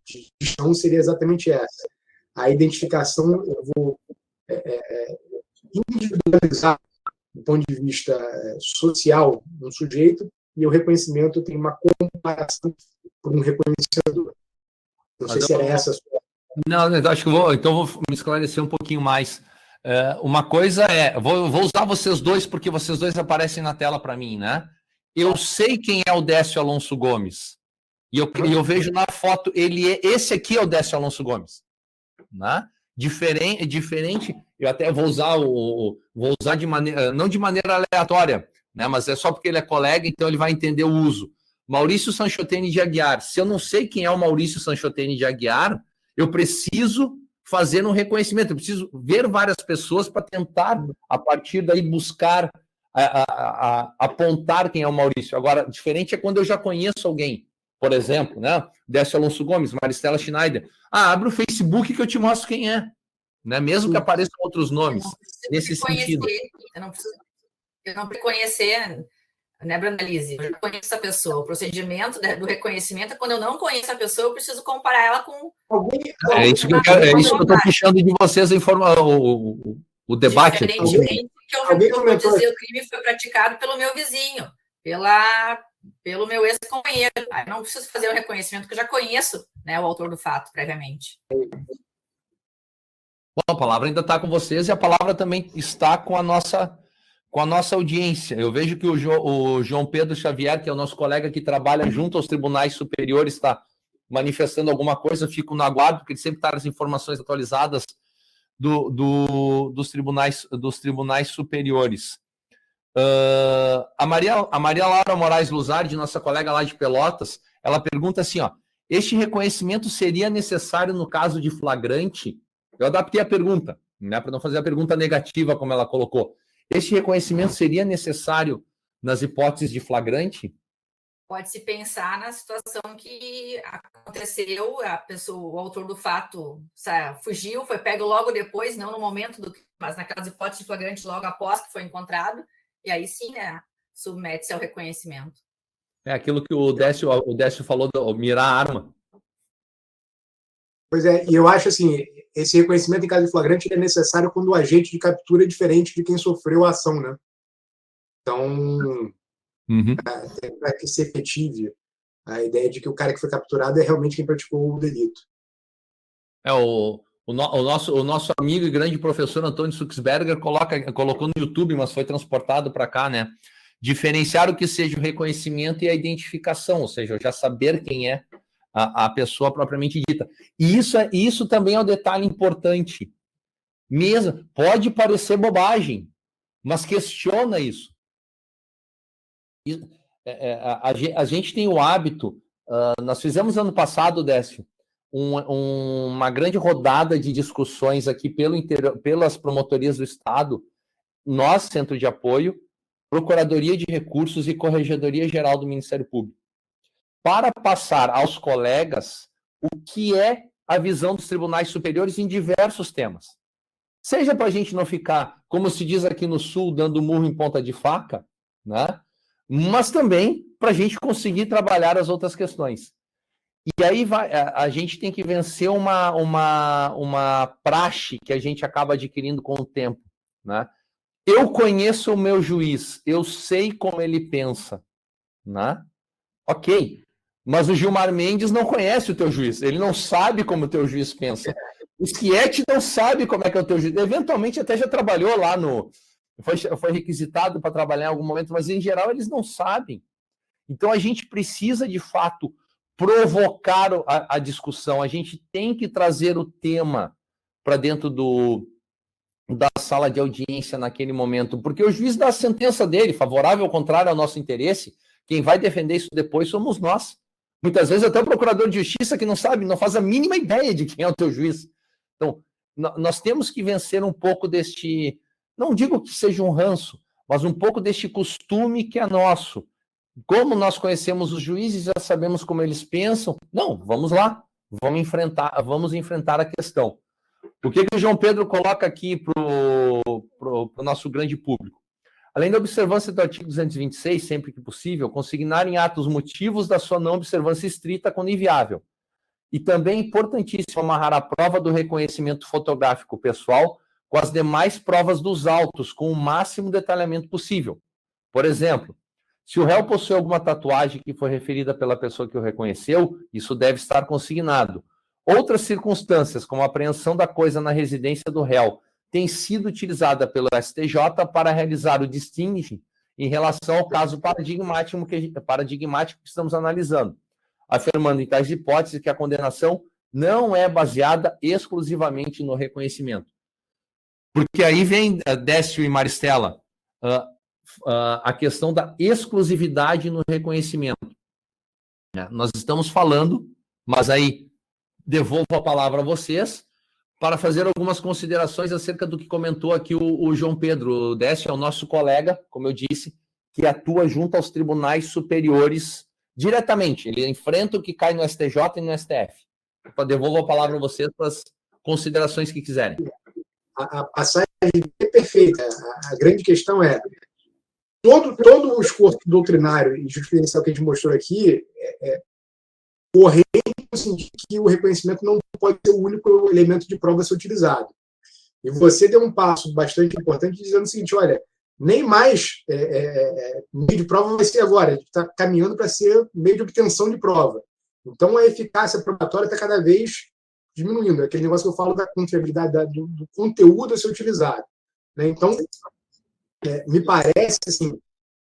discussão seria exatamente essa. A identificação eu vou individualizar do ponto de vista social um sujeito, e o reconhecimento tem uma comparação por um reconhecedor. Não sei se era essa a sua... Não, acho que vou me esclarecer um pouquinho mais. Uma coisa vou usar vocês dois, porque vocês dois aparecem na tela para mim, né? Eu sei quem é o Décio Alonso Gomes. E eu vejo na foto, esse aqui é o Décio Alonso Gomes. Né? Diferente, eu até vou usar de maneira, não de maneira aleatória, né? Mas é só porque ele é colega, então ele vai entender o uso. Maurício Sanchotene de Aguiar. Se eu não sei quem é o Maurício Sanchotene de Aguiar, eu preciso fazer um reconhecimento, eu preciso ver várias pessoas para tentar, a partir daí, buscar apontar quem é o Maurício. Agora, diferente é quando eu já conheço alguém. Por exemplo, né? Décio Alonso Gomes, Maristela Schneider. Abre o Facebook que eu te mostro quem é. Né? Mesmo que apareçam outros nomes. Nesse sentido. Eu não preciso reconhecer, né, Brandalize? Eu já conheço a pessoa. O procedimento do reconhecimento é quando eu não conheço a pessoa, eu preciso comparar ela com... É isso que eu estou puxando de vocês o debate. Diferentemente, que eu vou dizer, o crime foi praticado pelo meu vizinho, pelo meu ex-companheiro. Eu não preciso fazer o reconhecimento, porque eu já conheço, né, o autor do fato previamente. Bom, a palavra ainda está com vocês e a palavra também está com a nossa audiência. Eu vejo que o João Pedro Xavier, que é o nosso colega que trabalha junto aos tribunais superiores, está manifestando alguma coisa. Eu fico no aguardo, porque ele sempre está as informações atualizadas dos tribunais superiores. A Maria Laura Moraes Luzardi, nossa colega lá de Pelotas, ela pergunta assim, ó, este reconhecimento seria necessário no caso de flagrante? Eu adaptei a pergunta, né, para não fazer a pergunta negativa, como ela colocou. Este reconhecimento seria necessário nas hipóteses de flagrante? Pode-se pensar na situação que aconteceu, o autor do fato fugiu, foi pego logo depois, não no momento mas naquelas hipóteses de flagrante logo após que foi encontrado, e aí sim, né, submete-se ao reconhecimento. É aquilo que o Décio falou, do mirar a arma. Pois é, e eu acho assim, esse reconhecimento em caso de flagrante é necessário quando o agente de captura é diferente de quem sofreu a ação, né? Então, para que se efetive a ideia de que o cara que foi capturado é realmente quem praticou o delito. O O nosso amigo e grande professor Antônio Suxberger colocou no YouTube, mas foi transportado para cá, né? Diferenciar o que seja o reconhecimento e a identificação, ou seja, já saber quem é a pessoa propriamente dita. E isso também é um detalhe importante. Mesmo, pode parecer bobagem, mas questiona isso. A gente tem o hábito, nós fizemos ano passado, Décio, uma grande rodada de discussões aqui pelas promotorias do Estado, nós, Centro de Apoio, Procuradoria de Recursos e Corregedoria Geral do Ministério Público, para passar aos colegas o que é a visão dos tribunais superiores em diversos temas. Seja para a gente não ficar, como se diz aqui no Sul, dando murro em ponta de faca, né? Mas também para a gente conseguir trabalhar as outras questões. E aí a gente tem que vencer uma praxe que a gente acaba adquirindo com o tempo, né? Eu conheço o meu juiz, eu sei como ele pensa, né? Ok, mas o Gilmar Mendes não conhece o teu juiz, ele não sabe como o teu juiz pensa. O Schietti não sabe como é que é o teu juiz. Eventualmente até já trabalhou lá foi requisitado para trabalhar em algum momento, mas em geral eles não sabem. Então a gente precisa, de fato, provocar a discussão, a gente tem que trazer o tema para dentro da sala de audiência naquele momento, porque o juiz dá a sentença dele, favorável ou contrário ao nosso interesse, quem vai defender isso depois somos nós. Muitas vezes até o procurador de justiça que não sabe, não faz a mínima ideia de quem é o teu juiz. Então, nós temos que vencer um pouco deste, não digo que seja um ranço, mas um pouco deste costume que é nosso. Como nós conhecemos os juízes, já sabemos como eles pensam. Não, vamos lá, vamos enfrentar a questão. O que o João Pedro coloca aqui para o nosso grande público? Além da observância do artigo 226, sempre que possível, consignar em atos motivos da sua não observância estrita quando inviável. E também é importantíssimo amarrar a prova do reconhecimento fotográfico pessoal com as demais provas dos autos, com o máximo detalhamento possível. Por exemplo, se o réu possui alguma tatuagem que foi referida pela pessoa que o reconheceu, isso deve estar consignado. Outras circunstâncias, como a apreensão da coisa na residência do réu, tem sido utilizada pelo STJ para realizar o distingue em relação ao caso paradigmático que estamos analisando, afirmando em tais hipóteses que a condenação não é baseada exclusivamente no reconhecimento. Porque aí vem, Décio e Maristela, a questão da exclusividade no reconhecimento. Nós estamos falando, mas aí devolvo a palavra a vocês para fazer algumas considerações acerca do que comentou aqui o João Pedro. O Décio é o nosso colega, como eu disse, que atua junto aos tribunais superiores diretamente. Ele enfrenta o que cai no STJ e no STF. Então, devolvo a palavra a vocês para as considerações que quiserem. A passagem é perfeita. A grande questão é todo o esforço doutrinário e jurisprudencial que a gente mostrou aqui corrente no sentido que o reconhecimento não pode ser o único elemento de prova a ser utilizado. E você deu um passo bastante importante dizendo o seguinte, olha, nem mais meio de prova vai ser agora, a gente está caminhando para ser meio de obtenção de prova. Então, a eficácia probatória está cada vez diminuindo. É aquele negócio que eu falo da confiabilidade do conteúdo a ser utilizado. Né? Então, me parece assim,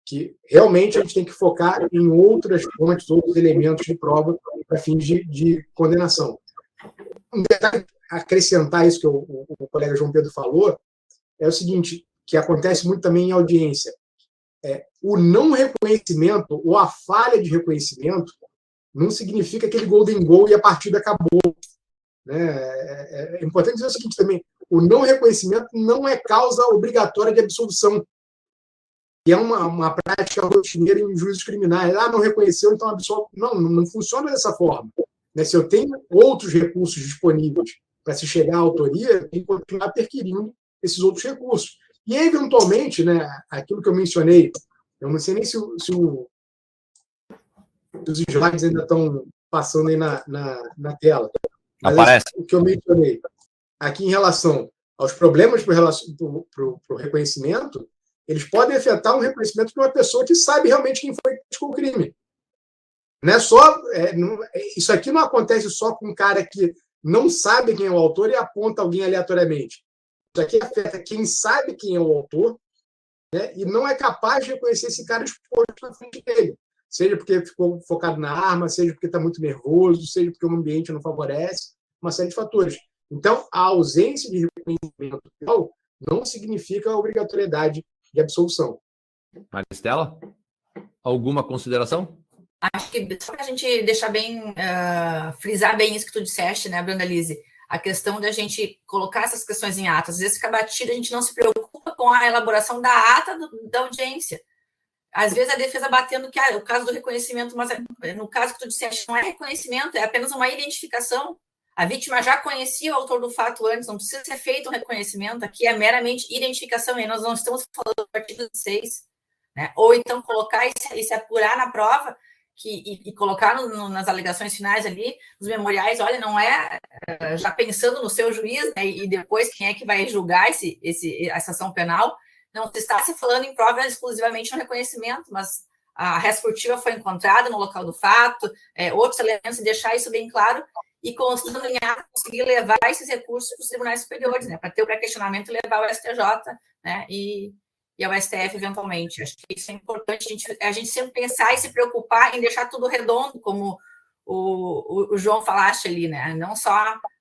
que realmente a gente tem que focar em outras fontes, outros elementos de prova para fins de condenação. Um detalhe, acrescentar isso que o colega João Pedro falou, é o seguinte, que acontece muito também em audiência. O não reconhecimento ou a falha de reconhecimento não significa aquele golden goal e a partida acabou. Né? É importante dizer o seguinte também, o não reconhecimento não é causa obrigatória de absolvição. E é uma prática rotineira em juízos criminais. Não reconheceu, então absolve. Não funciona dessa forma. Né? Se eu tenho outros recursos disponíveis para se chegar à autoria, eu tenho que continuar perquirindo esses outros recursos. E, eventualmente, né, aquilo que eu mencionei, eu não sei nem se os slides ainda estão passando aí na tela. Mas aparece. O que eu mencionei aqui em relação aos problemas para o reconhecimento, eles podem afetar um reconhecimento de uma pessoa que sabe realmente quem foi que praticou o crime. Não é só, isso aqui não acontece só com um cara que não sabe quem é o autor e aponta alguém aleatoriamente. Isso aqui afeta quem sabe quem é o autor, né, e não é capaz de reconhecer esse cara exposto na frente dele. Seja porque ficou focado na arma, seja porque está muito nervoso, seja porque o ambiente não favorece, uma série de fatores. Então, a ausência de reconhecimento não significa a obrigatoriedade de absolução. Maristela, alguma consideração? Acho que só para a gente deixar bem, frisar bem isso que tu disseste, né, Brandalize? A questão da gente colocar essas questões em atas. Às vezes fica batida, a gente não se preocupa com a elaboração da ata da audiência. Às vezes a defesa batendo que o caso do reconhecimento, mas no caso que tu disseste, não é reconhecimento, é apenas uma identificação. A vítima já conhecia o autor do fato antes, não precisa ser feito um reconhecimento, aqui é meramente identificação, e nós não estamos falando do artigo 6, né? Ou então colocar e se apurar na prova, e colocar nas alegações finais ali, nos memoriais, olha, não é já pensando no seu juiz, né, e depois quem é que vai julgar essa ação penal, não se está se falando em prova exclusivamente no reconhecimento, mas a res furtiva foi encontrada no local do fato, outros elementos, e deixar isso bem claro, e constando em ato, conseguir levar esses recursos para os tribunais superiores, né, para ter o pré-questionamento e levar ao STJ, né, e ao STF, eventualmente. Acho que isso é importante, a gente sempre pensar e se preocupar em deixar tudo redondo, como o João falaste ali, né? Não só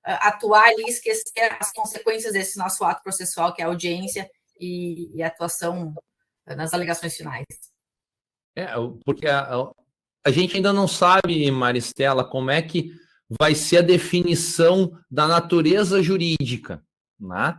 atuar ali e esquecer as consequências desse nosso ato processual, que é a audiência e a atuação nas alegações finais. Porque a gente ainda não sabe, Maristela, como é que vai ser a definição da natureza jurídica, né?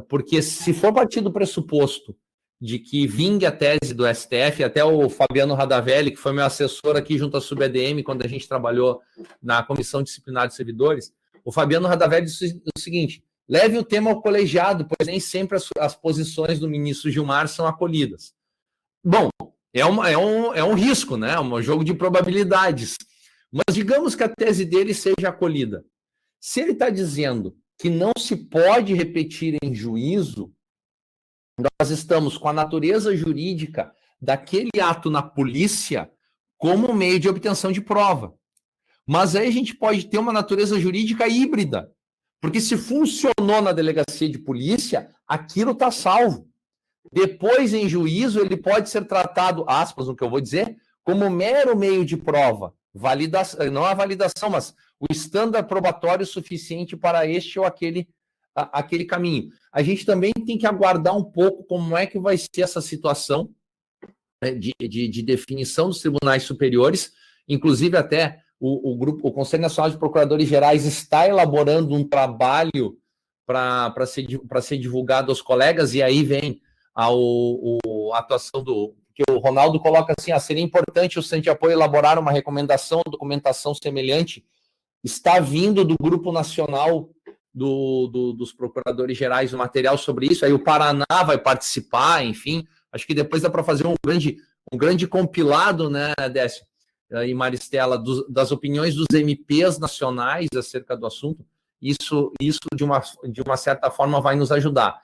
Porque se for partir do pressuposto de que vingue a tese do STF, até o Fabiano Radavelli, que foi meu assessor aqui junto à SubADM, quando a gente trabalhou na Comissão Disciplinar de Servidores, o Fabiano Radavelli disse o seguinte: leve o tema ao colegiado, pois nem sempre as posições do ministro Gilmar são acolhidas. Bom, é um risco, né? Um jogo de probabilidades. Mas digamos que a tese dele seja acolhida. Se ele está dizendo que não se pode repetir em juízo, nós estamos com a natureza jurídica daquele ato na polícia como meio de obtenção de prova. Mas aí a gente pode ter uma natureza jurídica híbrida, porque se funcionou na delegacia de polícia, aquilo está salvo. Depois, em juízo, ele pode ser tratado, aspas, no que eu vou dizer, como mero meio de prova. Não a validação, mas o estándar probatório suficiente para este ou aquele caminho. A gente também tem que aguardar um pouco como é que vai ser essa situação, né, de definição dos tribunais superiores. Inclusive, até o Conselho Nacional de Procuradores Gerais está elaborando um trabalho para ser divulgado aos colegas, e aí vem a atuação que o Ronaldo coloca assim: seria importante o Centro de Apoio elaborar uma recomendação, documentação semelhante. Está vindo do Grupo Nacional dos Procuradores Gerais o material sobre isso, aí o Paraná vai participar, enfim, acho que depois dá para fazer um grande compilado, né, Décio e Maristela, das opiniões dos MPs nacionais acerca do assunto. Isso de uma certa forma vai nos ajudar.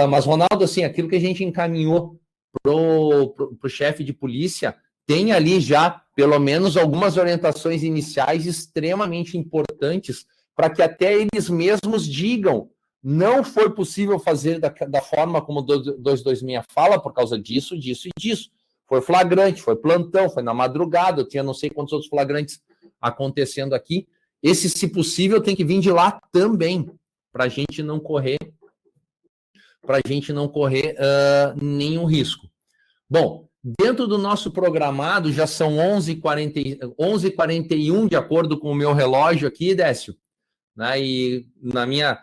Mas, Ronaldo, assim, aquilo que a gente encaminhou pro chefe de polícia tem ali já, pelo menos, algumas orientações iniciais extremamente importantes para que até eles mesmos digam: não foi possível fazer da forma como o 226 fala por causa disso, disso e disso. Foi flagrante, foi plantão, foi na madrugada, eu tinha não sei quantos outros flagrantes acontecendo aqui. Esse, se possível, tem que vir de lá também, para a gente não correr nenhum risco. Bom, dentro do nosso programado, já são 11h41, de acordo com o meu relógio aqui, Décio, né? E na minha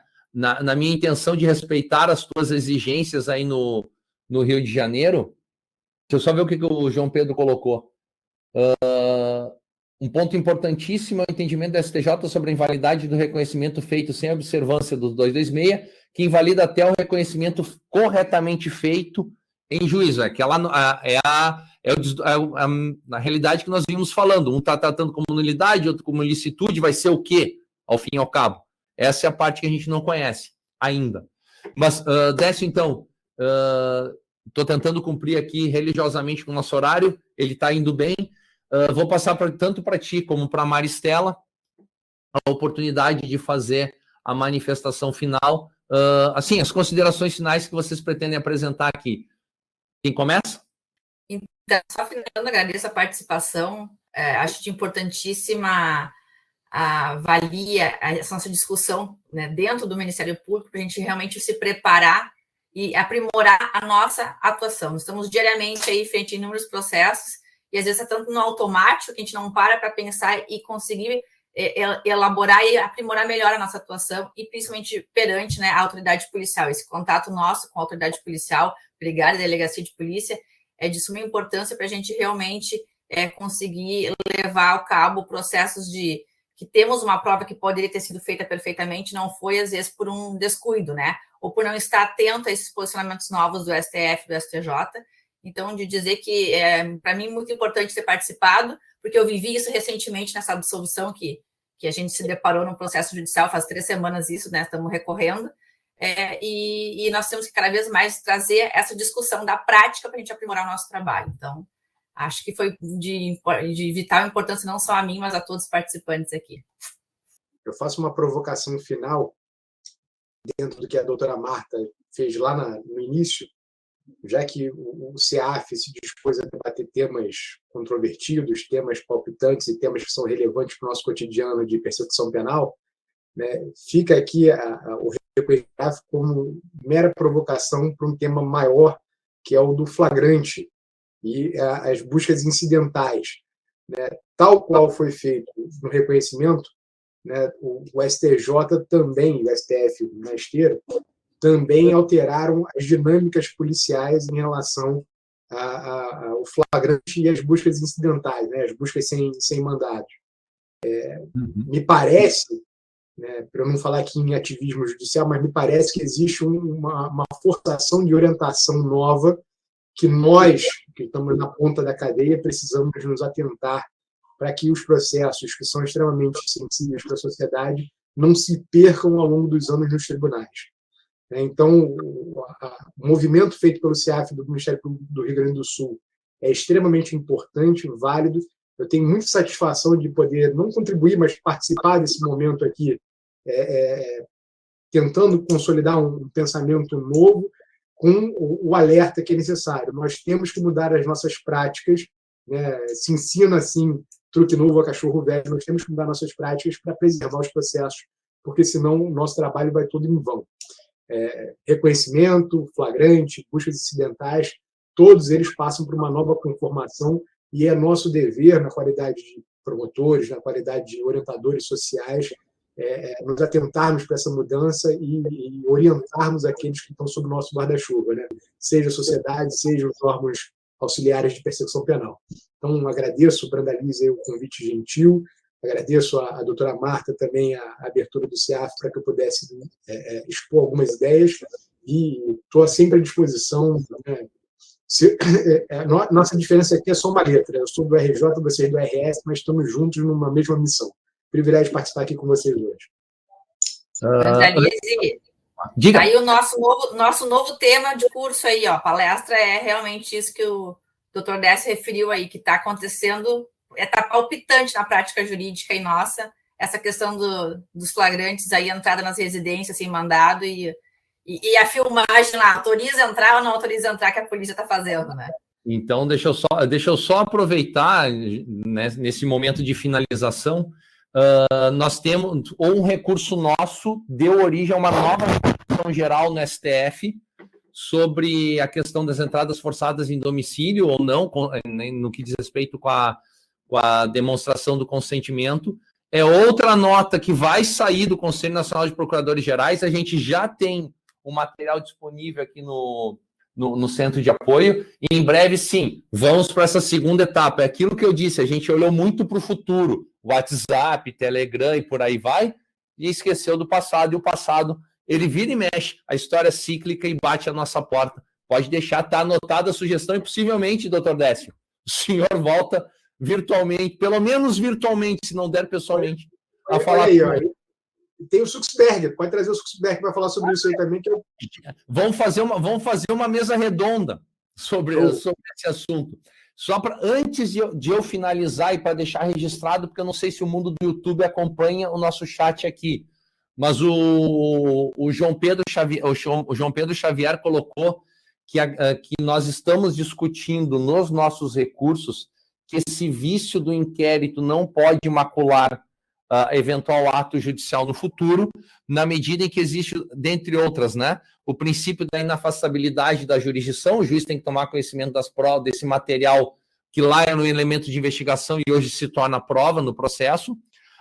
intenção de respeitar as tuas exigências aí no Rio de Janeiro, deixa eu só ver o que o João Pedro colocou. Um ponto importantíssimo é o entendimento da STJ sobre a invalidade do reconhecimento feito sem observância do 226, que invalida até o reconhecimento corretamente feito em juízo. Na realidade que nós vimos falando. Um está tratando como nulidade, outro como ilicitude, vai ser o quê, ao fim e ao cabo? Essa é a parte que a gente não conhece ainda. Mas, Décio, então, estou tentando cumprir aqui religiosamente com o nosso horário, ele está indo bem. Vou passar tanto para ti como para a Maristela, a oportunidade de fazer a manifestação final. Assim, as considerações finais que vocês pretendem apresentar aqui. Quem começa? Então, só finalizando, agradeço a participação. Acho de importantíssima a valia essa nossa discussão, né, dentro do Ministério Público, para a gente realmente se preparar e aprimorar a nossa atuação. Estamos diariamente aí frente a inúmeros processos, e às vezes é tanto no automático que a gente não para pensar e conseguir elaborar e aprimorar melhor a nossa atuação, e principalmente perante, né, a autoridade policial. Esse contato nosso com a autoridade policial, brigada e delegacia de polícia, é de suma importância para a gente realmente conseguir levar ao cabo processos de que temos uma prova que poderia ter sido feita perfeitamente, não foi, às vezes, por um descuido, né? Ou por não estar atento a esses posicionamentos novos do STF, do STJ. Então, de dizer que, para mim, muito importante ter participado, porque eu vivi isso recentemente nessa absolvição que a gente se deparou no processo judicial, faz 3 semanas isso, né? Estamos recorrendo. E nós temos que cada vez mais trazer essa discussão da prática para a gente aprimorar o nosso trabalho. Então, acho que foi de vital importância não só a mim, mas a todos os participantes aqui. Eu faço uma provocação final dentro do que a doutora Marta fez lá no início, já que o CEAF se dispôs a debater temas controvertidos, temas palpitantes e temas que são relevantes para o nosso cotidiano de persecução penal, né, fica aqui o reconhecimento como mera provocação para um tema maior, que é o do flagrante e as buscas incidentais, né? Tal qual foi feito no reconhecimento, né, o STJ também, o STF na esteira, também alteraram as dinâmicas policiais em relação ao flagrante e às buscas incidentais, né, as buscas sem mandados. Me parece, né, para eu não falar aqui em ativismo judicial, mas me parece que existe uma forçação de orientação nova que nós, que estamos na ponta da cadeia, precisamos nos atentar para que os processos que são extremamente sensíveis para a sociedade não se percam ao longo dos anos nos tribunais. Então, o movimento feito pelo CEAF do Ministério Público do Rio Grande do Sul é extremamente importante, válido. Eu tenho muita satisfação de poder não contribuir, mas participar desse momento aqui, tentando consolidar um pensamento novo, com o alerta que é necessário. Nós temos que mudar as nossas práticas, né? Se ensina assim, truque novo a cachorro velho, nós temos que mudar nossas práticas para preservar os processos, porque senão o nosso trabalho vai todo em vão. Reconhecimento, flagrante, buscas incidentais, todos eles passam por uma nova conformação, e é nosso dever, na qualidade de promotores, na qualidade de orientadores sociais, nos atentarmos para essa mudança e orientarmos aqueles que estão sob o nosso guarda-chuva, né? Seja a sociedade, seja os órgãos auxiliares de persecução penal. Então, agradeço, Brenda Liz, o convite gentil, agradeço à doutora Marta também a abertura do CEAF para que eu pudesse expor algumas ideias, e estou sempre à disposição. Né? Nossa diferença aqui é só uma letra. Eu sou do RJ, vocês do RS, mas estamos juntos numa mesma missão. Privilégio participar aqui com vocês hoje. Diga. Aí o nosso novo tema de curso aí, ó, palestra, é realmente isso que o Dr. Décio referiu aí, que está acontecendo, está palpitante na prática jurídica e nossa, essa questão dos flagrantes aí, entrada nas residências sem mandado e a filmagem lá, autoriza entrar ou não autoriza entrar, que a polícia está fazendo, né? Então, deixa eu só aproveitar, né, nesse momento de finalização. Nós temos um recurso nosso deu origem a uma nova resolução geral no STF sobre a questão das entradas forçadas em domicílio ou não, no que diz respeito com a demonstração do consentimento. É outra nota que vai sair do Conselho Nacional de Procuradores Gerais. A gente já tem o material disponível aqui no centro de apoio, e em breve, sim, vamos para essa segunda etapa. É aquilo que eu disse, a gente olhou muito para o futuro, WhatsApp, Telegram e por aí vai, e esqueceu do passado, e o passado, ele vira e mexe, a história é cíclica e bate a nossa porta. Pode deixar, tá anotada a sugestão, e possivelmente, doutor Décio, o senhor volta virtualmente, pelo menos virtualmente, se não der pessoalmente, a falar. Aí, tem o Suxberger, pode trazer o Suxberger para falar sobre isso aí também. Vamos fazer uma mesa redonda sobre esse assunto. Só para antes de eu finalizar e para deixar registrado, porque eu não sei se o mundo do YouTube acompanha o nosso chat aqui, mas o João Pedro Xavier colocou que nós estamos discutindo nos nossos recursos que esse vício do inquérito não pode macular eventual ato judicial no futuro, na medida em que existe, dentre outras, né, o princípio da inafastabilidade da jurisdição. O juiz tem que tomar conhecimento das provas, desse material que lá era um elemento de investigação e hoje se torna prova no processo,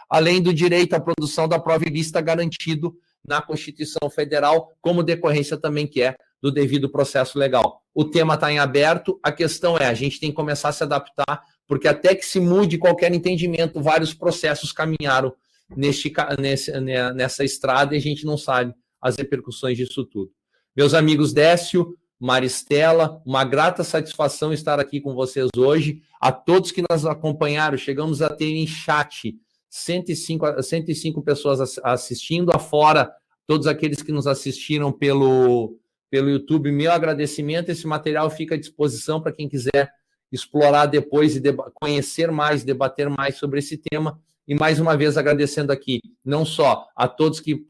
além do direito à produção da prova ilícita garantido na Constituição Federal, como decorrência também que é do devido processo legal. O tema está em aberto, a questão é, a gente tem que começar a se adaptar, porque até que se mude qualquer entendimento, vários processos caminharam nessa estrada e a gente não sabe as repercussões disso tudo. Meus amigos Décio, Maristela, uma grata satisfação estar aqui com vocês hoje. A todos que nos acompanharam, chegamos a ter em chat 105 pessoas assistindo, afora todos aqueles que nos assistiram pelo YouTube. Meu agradecimento, esse material fica à disposição para quem quiser explorar depois e conhecer mais, debater mais sobre esse tema. E mais uma vez agradecendo aqui, não só a todos que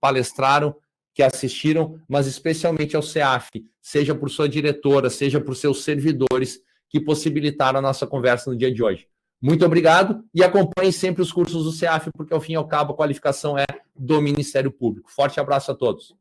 palestraram, que assistiram, mas especialmente ao CEAF, seja por sua diretora, seja por seus servidores, que possibilitaram a nossa conversa no dia de hoje. Muito obrigado e acompanhe sempre os cursos do CEAF, porque ao fim e ao cabo a qualificação é do Ministério Público. Forte abraço a todos.